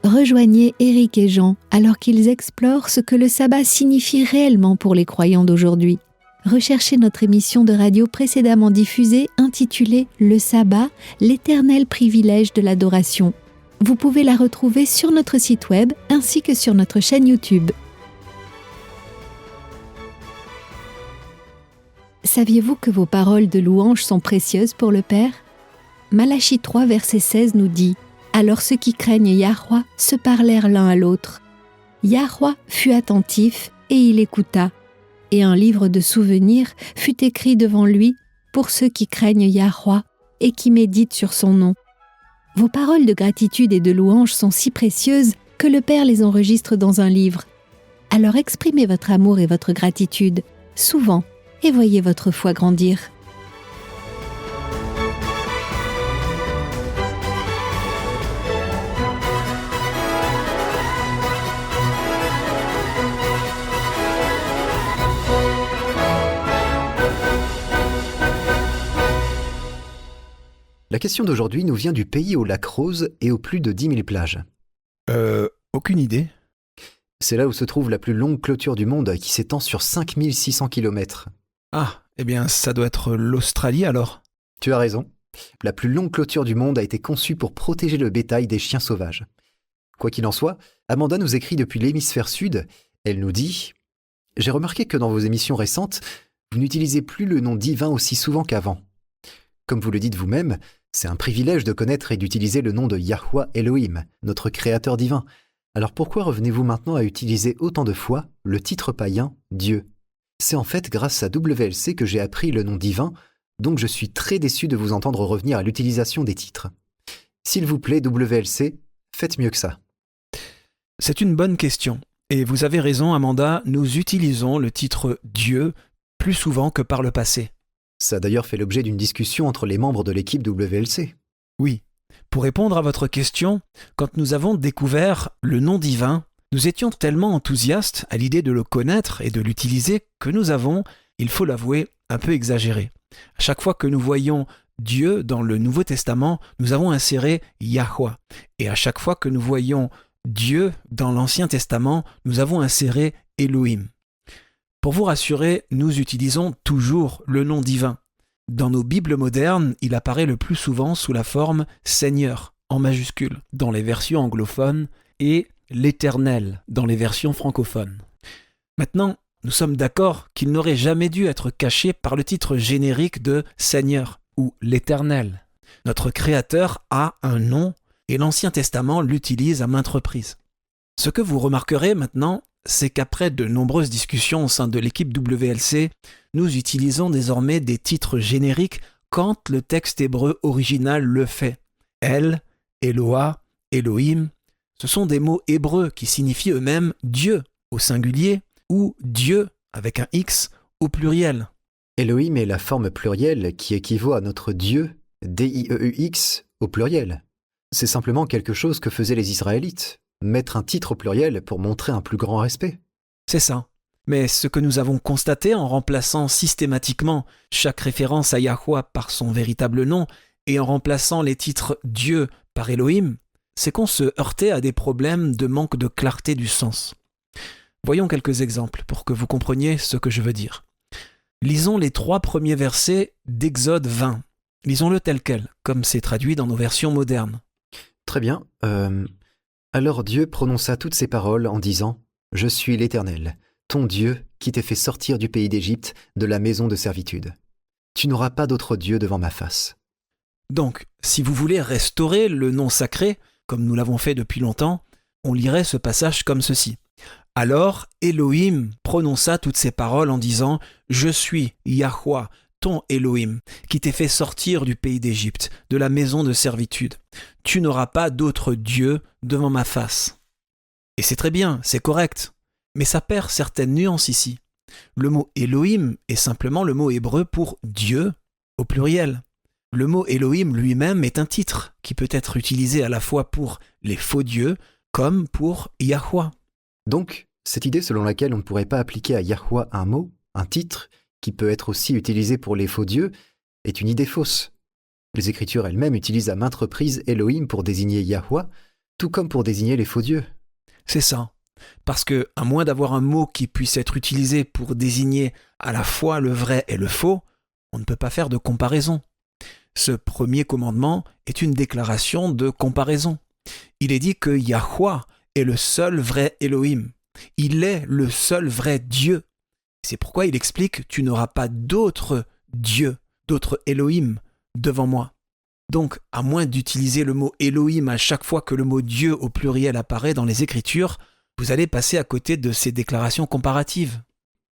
Rejoignez Eric et Jean alors qu'ils explorent ce que le sabbat signifie réellement pour les croyants d'aujourd'hui. Recherchez notre émission de radio précédemment diffusée intitulée « Le sabbat, l'éternel privilège de l'adoration ». Vous pouvez la retrouver sur notre site web ainsi que sur notre chaîne YouTube. Saviez-vous que vos paroles de louange sont précieuses pour le Père ? Malachie 3, verset 16 nous dit « Alors ceux qui craignent Yahweh se parlèrent l'un à l'autre. Yahweh fut attentif et il écouta, et un livre de souvenirs fut écrit devant lui pour ceux qui craignent Yahweh et qui méditent sur son nom. » Vos paroles de gratitude et de louange sont si précieuses que le Père les enregistre dans un livre. Alors exprimez votre amour et votre gratitude, souvent, et voyez votre foi grandir. La question d'aujourd'hui nous vient du pays aux lacs roses et aux plus de 10 000 plages. Aucune idée. C'est là où se trouve la plus longue clôture du monde qui s'étend sur 5600 km. Ah, eh bien ça doit être l'Australie alors. Tu as raison. La plus longue clôture du monde a été conçue pour protéger le bétail des chiens sauvages. Quoi qu'il en soit, Amanda nous écrit depuis l'hémisphère sud. Elle nous dit « J'ai remarqué que dans vos émissions récentes, vous n'utilisez plus le nom divin aussi souvent qu'avant. Comme vous le dites vous-même, c'est un privilège de connaître et d'utiliser le nom de Yahweh Elohim, notre créateur divin. Alors pourquoi revenez-vous maintenant à utiliser autant de fois le titre païen Dieu ? C'est en fait grâce à WLC que j'ai appris le nom divin, donc je suis très déçu de vous entendre revenir à l'utilisation des titres. S'il vous plaît, WLC, faites mieux que ça. » C'est une bonne question. Et vous avez raison, Amanda, nous utilisons le titre Dieu plus souvent que par le passé. Ça a d'ailleurs fait l'objet d'une discussion entre les membres de l'équipe WLC. Oui. Pour répondre à votre question, quand nous avons découvert le nom divin, nous étions tellement enthousiastes à l'idée de le connaître et de l'utiliser que nous avons, il faut l'avouer, un peu exagéré. À chaque fois que nous voyons Dieu dans le Nouveau Testament, nous avons inséré Yahweh. Et à chaque fois que nous voyons Dieu dans l'Ancien Testament, nous avons inséré Elohim. Pour vous rassurer, nous utilisons toujours le nom divin. Dans nos Bibles modernes, il apparaît le plus souvent sous la forme Seigneur, en majuscule, dans les versions anglophones, et l'Éternel, dans les versions francophones. Maintenant, nous sommes d'accord qu'il n'aurait jamais dû être caché par le titre générique de Seigneur, ou l'Éternel. Notre Créateur a un nom, et l'Ancien Testament l'utilise à maintes reprises. Ce que vous remarquerez maintenant, c'est qu'après de nombreuses discussions au sein de l'équipe WLC, nous utilisons désormais des titres génériques quand le texte hébreu original le fait. El, Eloah, Elohim, ce sont des mots hébreux qui signifient eux-mêmes Dieu au singulier ou Dieu avec un X au pluriel. Elohim est la forme plurielle qui équivaut à notre Dieu, D-I-E-U-X, au pluriel. C'est simplement quelque chose que faisaient les Israélites, mettre un titre au pluriel pour montrer un plus grand respect. C'est ça. Mais ce que nous avons constaté en remplaçant systématiquement chaque référence à Yahweh par son véritable nom et en remplaçant les titres Dieu par Elohim, c'est qu'on se heurtait à des problèmes de manque de clarté du sens. Voyons quelques exemples pour que vous compreniez ce que je veux dire. Lisons les 3 premiers versets d'Exode 20. Lisons-le tel quel, comme c'est traduit dans nos versions modernes. Très bien. Alors Dieu prononça toutes ces paroles en disant « Je suis l'Éternel, ton Dieu, qui t'ai fait sortir du pays d'Égypte, de la maison de servitude. Tu n'auras pas d'autre Dieu devant ma face. » Donc, si vous voulez restaurer le nom sacré, comme nous l'avons fait depuis longtemps, on lirait ce passage comme ceci. Alors Elohim prononça toutes ces paroles en disant « Je suis Yahweh, ton Elohim, qui t'ai fait sortir du pays d'Égypte, de la maison de servitude. Tu n'auras pas d'autre Dieu devant ma face. » Et c'est très bien, c'est correct, mais ça perd certaines nuances ici. Le mot Elohim est simplement le mot hébreu pour Dieu au pluriel. Le mot Elohim lui-même est un titre qui peut être utilisé à la fois pour les faux dieux comme pour Yahweh. Donc, cette idée selon laquelle on ne pourrait pas appliquer à Yahweh un mot, un titre, qui peut être aussi utilisé pour les faux dieux, est une idée fausse. Les Écritures elles-mêmes utilisent à maintes reprises Elohim pour désigner Yahweh, tout comme pour désigner les faux dieux. C'est ça. Parce que, à moins d'avoir un mot qui puisse être utilisé pour désigner à la fois le vrai et le faux, on ne peut pas faire de comparaison. Ce premier commandement est une déclaration de comparaison. Il est dit que Yahweh est le seul vrai Elohim. Il est le seul vrai Dieu. C'est pourquoi il explique « Tu n'auras pas d'autre Dieu, d'autre Elohim devant moi ». Donc, à moins d'utiliser le mot Elohim à chaque fois que le mot Dieu au pluriel apparaît dans les Écritures, vous allez passer à côté de ces déclarations comparatives.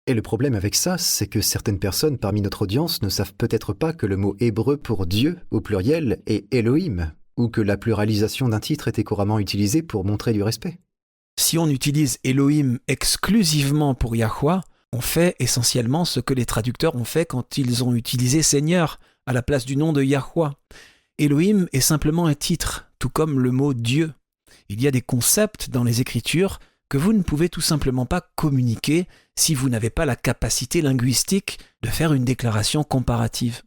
Et le problème avec ça, c'est que certaines personnes parmi notre audience ne savent peut-être pas que le mot hébreu pour Dieu au pluriel est Elohim, ou que la pluralisation d'un titre était couramment utilisée pour montrer du respect. Si on utilise Elohim exclusivement pour Yahweh, on fait essentiellement ce que les traducteurs ont fait quand ils ont utilisé Seigneur à la place du nom de Yahweh. Elohim est simplement un titre, tout comme le mot Dieu. Il y a des concepts dans les Écritures que vous ne pouvez tout simplement pas communiquer si vous n'avez pas la capacité linguistique de faire une déclaration comparative.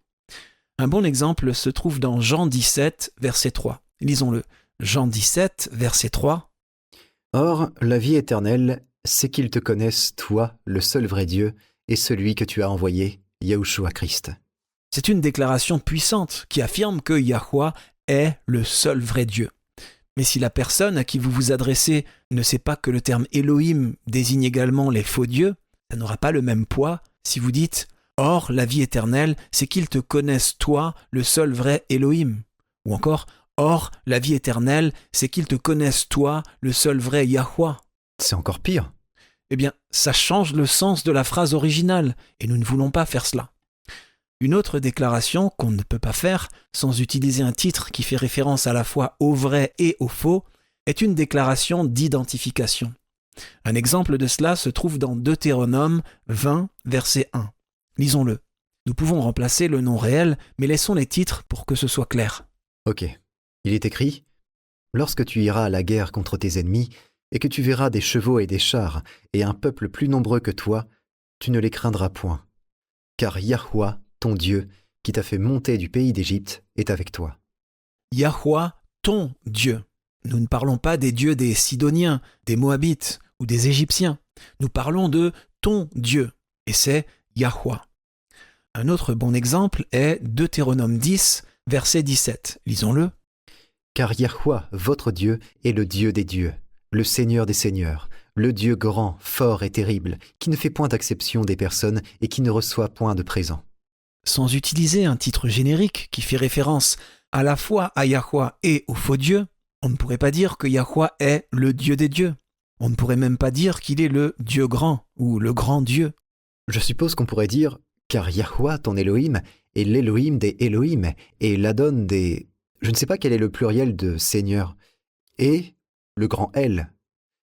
Un bon exemple se trouve dans Jean 17, verset 3. Lisons-le. Jean 17, verset 3. « Or, la vie éternelle, c'est qu'ils te connaissent, toi, le seul vrai Dieu, et celui que tu as envoyé, Yahushua Christ. » C'est une déclaration puissante qui affirme que Yahweh est le seul vrai Dieu. Mais si la personne à qui vous vous adressez ne sait pas que le terme Elohim désigne également les faux dieux, ça n'aura pas le même poids si vous dites « Or, la vie éternelle, c'est qu'ils te connaissent toi, le seul vrai Elohim. » Ou encore « Or, la vie éternelle, c'est qu'ils te connaissent toi, le seul vrai Yahweh. » C'est encore pire. Eh bien, ça change le sens de la phrase originale, et nous ne voulons pas faire cela. Une autre déclaration qu'on ne peut pas faire sans utiliser un titre qui fait référence à la fois au vrai et au faux est une déclaration d'identification. Un exemple de cela se trouve dans Deutéronome 20, verset 1. Lisons-le. Nous pouvons remplacer le nom réel, mais laissons les titres pour que ce soit clair. Ok. Il est écrit « Lorsque tu iras à la guerre contre tes ennemis, et que tu verras des chevaux et des chars, et un peuple plus nombreux que toi, tu ne les craindras point. Car Yahweh, ton Dieu, qui t'a fait monter du pays d'Égypte, est avec toi. » Yahweh, ton Dieu. Nous ne parlons pas des dieux des Sidoniens, des Moabites ou des Égyptiens. Nous parlons de ton Dieu, et c'est Yahweh. Un autre bon exemple est Deutéronome 10, verset 17. Lisons-le. « Car Yahweh, votre Dieu, est le Dieu des dieux, le Seigneur des seigneurs, le Dieu grand, fort et terrible, qui ne fait point d'acception des personnes et qui ne reçoit point de présent. » Sans utiliser un titre générique qui fait référence à la fois à Yahweh et au faux Dieu, on ne pourrait pas dire que Yahweh est le Dieu des dieux. On ne pourrait même pas dire qu'il est le Dieu grand ou le grand Dieu. Je suppose qu'on pourrait dire « Car Yahweh, ton Elohim, est l'Elohim des Elohim, et l'Adon des... » Je ne sais pas quel est le pluriel de Seigneur. Et le grand L.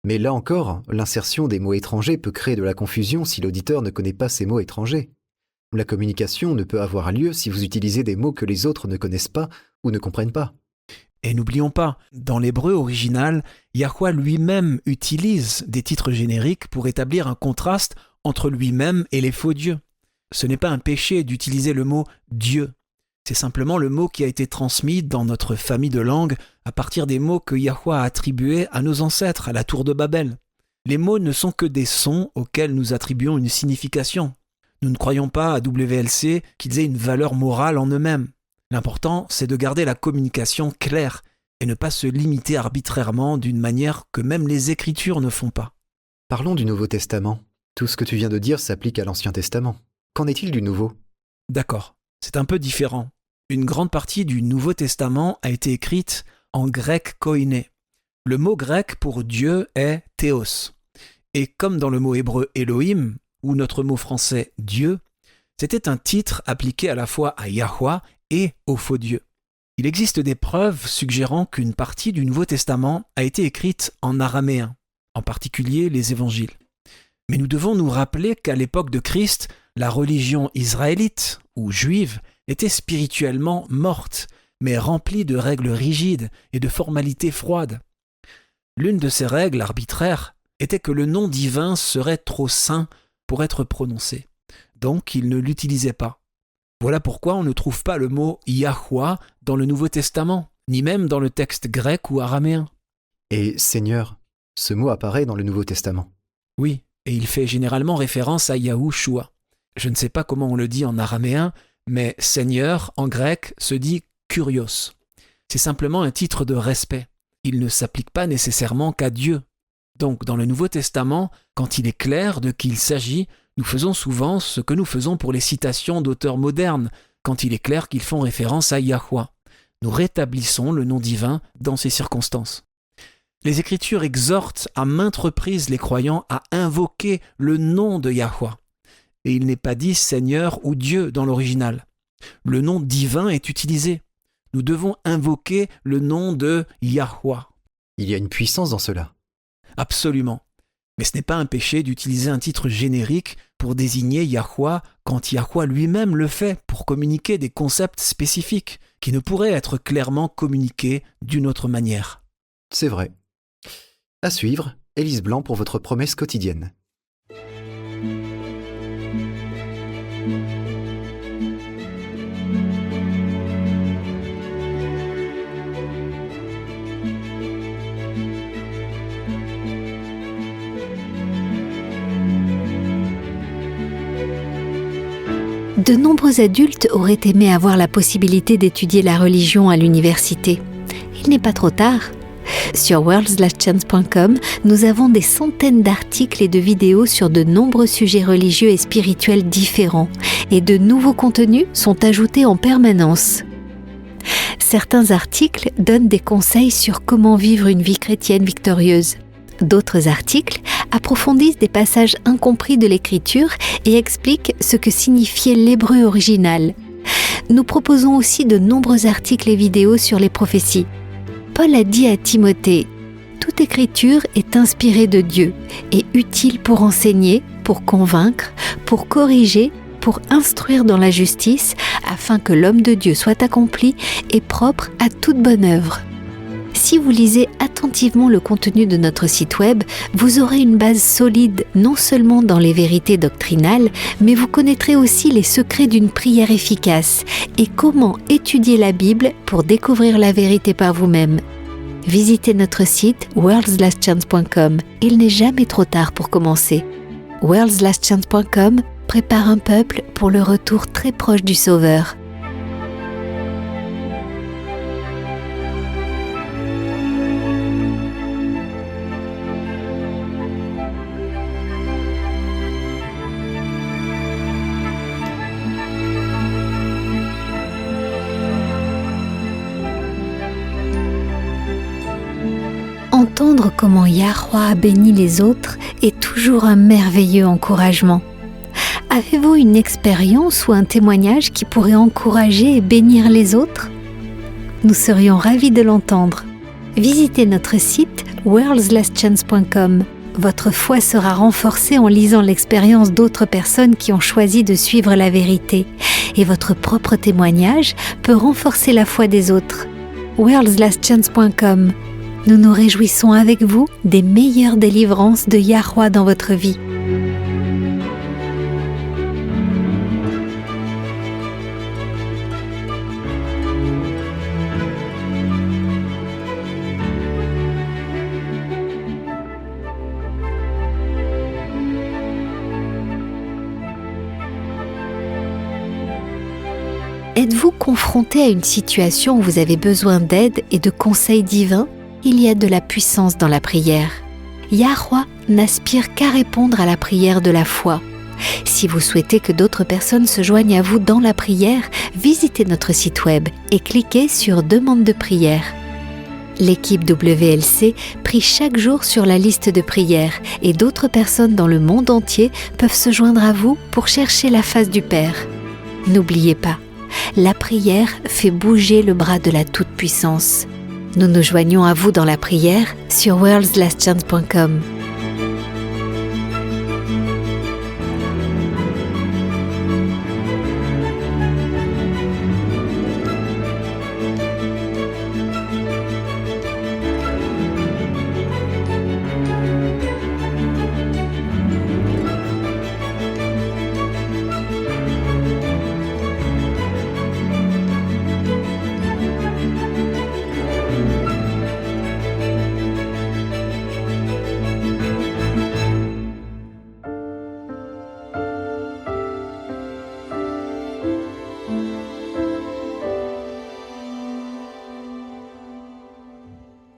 Mais là encore, l'insertion des mots étrangers peut créer de la confusion si l'auditeur ne connaît pas ces mots étrangers. La communication ne peut avoir lieu si vous utilisez des mots que les autres ne connaissent pas ou ne comprennent pas. Et n'oublions pas, dans l'hébreu original, Yahweh lui-même utilise des titres génériques pour établir un contraste entre lui-même et les faux dieux. Ce n'est pas un péché d'utiliser le mot « Dieu ». C'est simplement le mot qui a été transmis dans notre famille de langues à partir des mots que Yahweh a attribués à nos ancêtres à la tour de Babel. Les mots ne sont que des sons auxquels nous attribuons une signification. Nous ne croyons pas à WLC qu'ils aient une valeur morale en eux-mêmes. L'important, c'est de garder la communication claire et ne pas se limiter arbitrairement d'une manière que même les Écritures ne font pas. Parlons du Nouveau Testament. Tout ce que tu viens de dire s'applique à l'Ancien Testament. Qu'en est-il du Nouveau ? D'accord, c'est un peu différent. Une grande partie du Nouveau Testament a été écrite en grec koiné. Le mot grec pour Dieu est théos. Et comme dans le mot hébreu Elohim, ou notre mot français Dieu, c'était un titre appliqué à la fois à Yahweh et au faux Dieu. Il existe des preuves suggérant qu'une partie du Nouveau Testament a été écrite en araméen, en particulier les évangiles. Mais nous devons nous rappeler qu'à l'époque de Christ, la religion israélite, ou juive, était spirituellement morte, mais remplie de règles rigides et de formalités froides. L'une de ces règles arbitraires était que le nom divin serait trop saint pour être prononcé. Donc, ils ne l'utilisaient pas. Voilà pourquoi on ne trouve pas le mot « Yahweh » dans le Nouveau Testament, ni même dans le texte grec ou araméen. Et « Seigneur », ce mot apparaît dans le Nouveau Testament. Oui, et il fait généralement référence à Yahushua. Je ne sais pas comment on le dit en araméen, mais « Seigneur » en grec se dit « Kurios ». C'est simplement un titre de respect. Il ne s'applique pas nécessairement qu'à Dieu. Donc, dans le Nouveau Testament, quand il est clair de qui il s'agit, nous faisons souvent ce que nous faisons pour les citations d'auteurs modernes, quand il est clair qu'ils font référence à Yahweh. Nous rétablissons le nom divin dans ces circonstances. Les Écritures exhortent à maintes reprises les croyants à invoquer le nom de Yahweh. Et il n'est pas dit Seigneur ou Dieu dans l'original. Le nom divin est utilisé. Nous devons invoquer le nom de Yahweh. Il y a une puissance dans cela. Absolument. Mais ce n'est pas un péché d'utiliser un titre générique pour désigner Yahweh quand Yahweh lui-même le fait pour communiquer des concepts spécifiques qui ne pourraient être clairement communiqués d'une autre manière. C'est vrai. À suivre, Élise Blanc pour votre promesse quotidienne. De nombreux adultes auraient aimé avoir la possibilité d'étudier la religion à l'université. Il n'est pas trop tard. Sur worldslastchance.com, nous avons des centaines d'articles et de vidéos sur de nombreux sujets religieux et spirituels différents, et de nouveaux contenus sont ajoutés en permanence. Certains articles donnent des conseils sur comment vivre une vie chrétienne victorieuse. D'autres articles approfondissent des passages incompris de l'Écriture et expliquent ce que signifiait l'hébreu original. Nous proposons aussi de nombreux articles et vidéos sur les prophéties. Paul a dit à Timothée : toute écriture est inspirée de Dieu et utile pour enseigner, pour convaincre, pour corriger, pour instruire dans la justice, afin que l'homme de Dieu soit accompli et propre à toute bonne œuvre. Si vous lisez attentivement le contenu de notre site web, vous aurez une base solide non seulement dans les vérités doctrinales, mais vous connaîtrez aussi les secrets d'une prière efficace et comment étudier la Bible pour découvrir la vérité par vous-même. Visitez notre site worldslastchance.com. Il n'est jamais trop tard pour commencer. worldslastchance.com prépare un peuple pour le retour très proche du Sauveur. Entendre comment Yahweh a béni les autres est toujours un merveilleux encouragement. Avez-vous une expérience ou un témoignage qui pourrait encourager et bénir les autres? Nous serions ravis de l'entendre. Visitez notre site worldslastchance.com. Votre foi sera renforcée en lisant l'expérience d'autres personnes qui ont choisi de suivre la vérité, et votre propre témoignage peut renforcer la foi des autres. worldslastchance.com. Nous nous réjouissons avec vous des meilleures délivrances de Yahweh dans votre vie. Êtes-vous confronté à une situation où vous avez besoin d'aide et de conseils divins? Il y a de la puissance dans la prière. Yahweh n'aspire qu'à répondre à la prière de la foi. Si vous souhaitez que d'autres personnes se joignent à vous dans la prière, visitez notre site web et cliquez sur « Demande de prière ». L'équipe WLC prie chaque jour sur la liste de prières et d'autres personnes dans le monde entier peuvent se joindre à vous pour chercher la face du Père. N'oubliez pas, la prière fait bouger le bras de la Toute-Puissance. Nous nous joignons à vous dans la prière sur worldslastchance.com.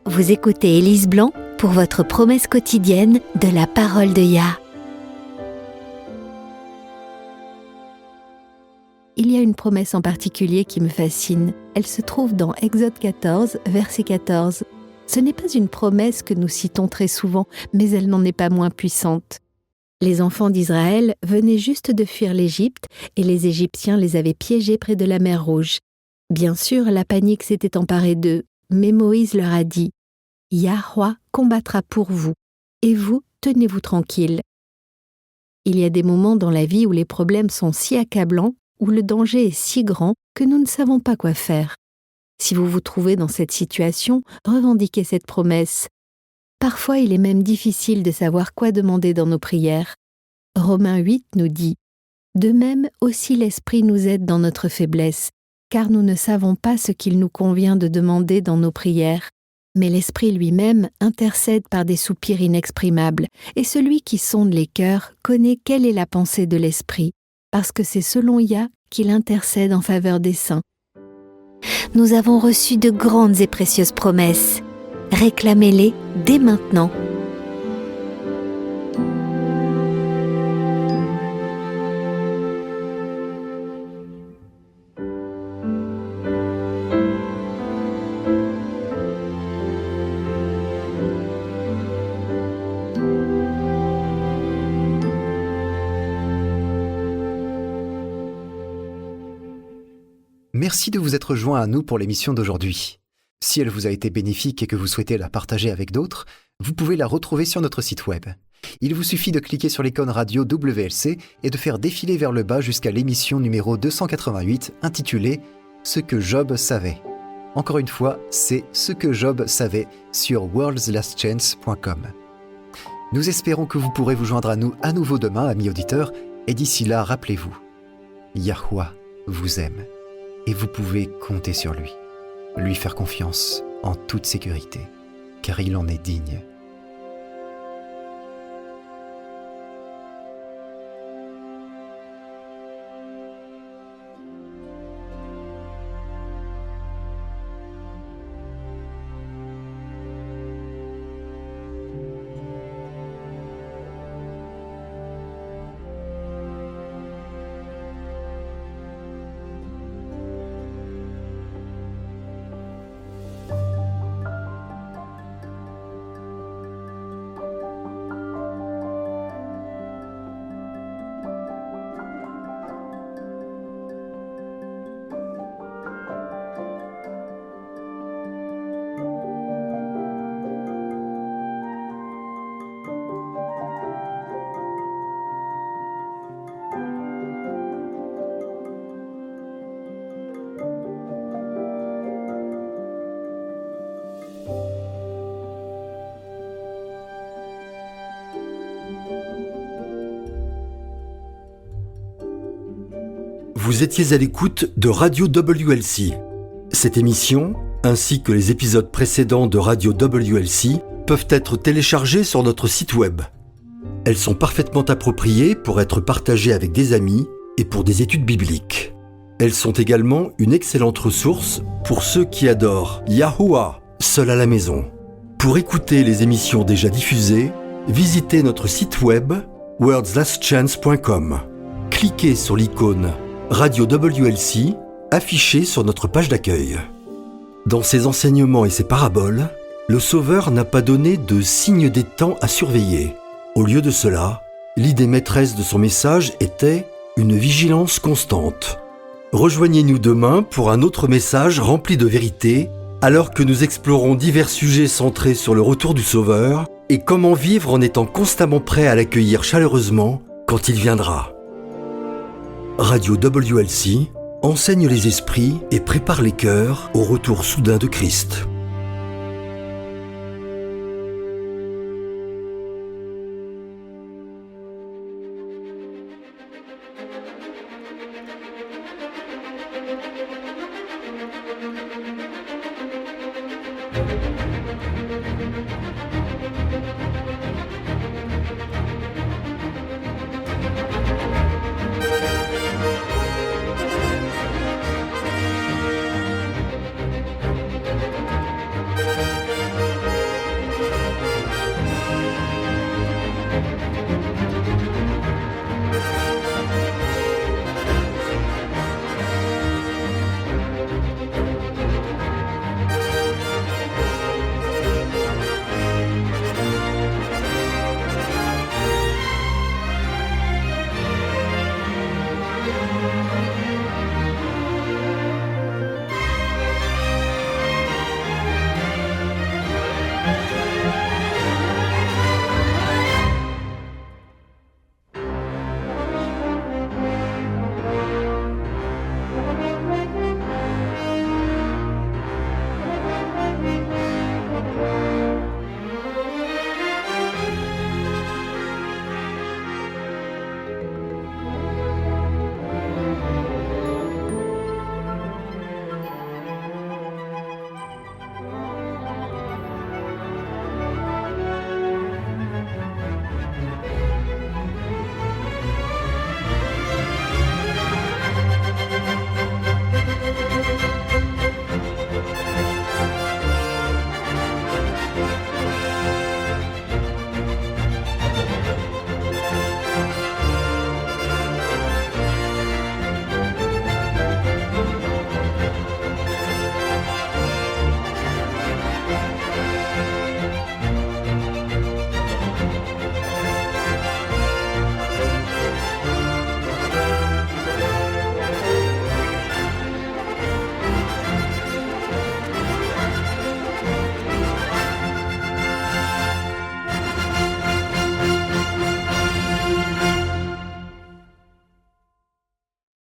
Vous écoutez Élise Blanc pour votre promesse quotidienne de la parole de Yah. Il y a une promesse en particulier qui me fascine. Elle se trouve dans Exode 14, verset 14. Ce n'est pas une promesse que nous citons très souvent, mais elle n'en est pas moins puissante. Les enfants d'Israël venaient juste de fuir l'Égypte et les Égyptiens les avaient piégés près de la mer Rouge. Bien sûr, la panique s'était emparée d'eux, mais Moïse leur a dit « Yahweh combattra pour vous, et vous, tenez-vous tranquilles. » Il y a des moments dans la vie où les problèmes sont si accablants, où le danger est si grand que nous ne savons pas quoi faire. Si vous vous trouvez dans cette situation, revendiquez cette promesse. Parfois, il est même difficile de savoir quoi demander dans nos prières. Romains 8 nous dit « De même aussi l'Esprit nous aide dans notre faiblesse, car nous ne savons pas ce qu'il nous convient de demander dans nos prières. Mais l'Esprit lui-même intercède par des soupirs inexprimables, et celui qui sonde les cœurs connaît quelle est la pensée de l'Esprit, parce que c'est selon Yah qu'il intercède en faveur des saints. » Nous avons reçu de grandes et précieuses promesses. Réclamez-les dès maintenant. Merci de vous être joint à nous pour l'émission d'aujourd'hui. Si elle vous a été bénéfique et que vous souhaitez la partager avec d'autres, Vous pouvez la retrouver sur notre site web. Il vous suffit de cliquer sur l'icône radio WLC et de faire défiler vers le bas jusqu'à l'émission numéro 288 intitulée « Ce que Job savait ». Encore une fois, c'est « Ce que Job savait » sur worldslastchance.com. Nous espérons que vous pourrez vous joindre à nous à nouveau demain, amis auditeurs, et d'ici là, rappelez-vous, Yahweh vous aime et vous pouvez compter sur lui, lui faire confiance en toute sécurité, car il en est digne. Vous étiez à l'écoute de Radio WLC. Cette émission, ainsi que les épisodes précédents de Radio WLC, peuvent être téléchargés sur notre site web. Elles sont parfaitement appropriées pour être partagées avec des amis et pour des études bibliques. Elles sont également une excellente ressource pour ceux qui adorent Yahuwah, seul à la maison. Pour écouter les émissions déjà diffusées, visitez notre site web worldslastchance.com. Cliquez sur l'icône Radio WLC affichée sur notre page d'accueil. Dans ses enseignements et ses paraboles, le Sauveur n'a pas donné de signe des temps à surveiller. Au lieu de cela, l'idée maîtresse de son message était une vigilance constante. Rejoignez-nous demain pour un autre message rempli de vérité, alors que nous explorons divers sujets centrés sur le retour du Sauveur et comment vivre en étant constamment prêt à l'accueillir chaleureusement quand il viendra. Radio WLC enseigne les esprits et prépare les cœurs au retour soudain de Christ.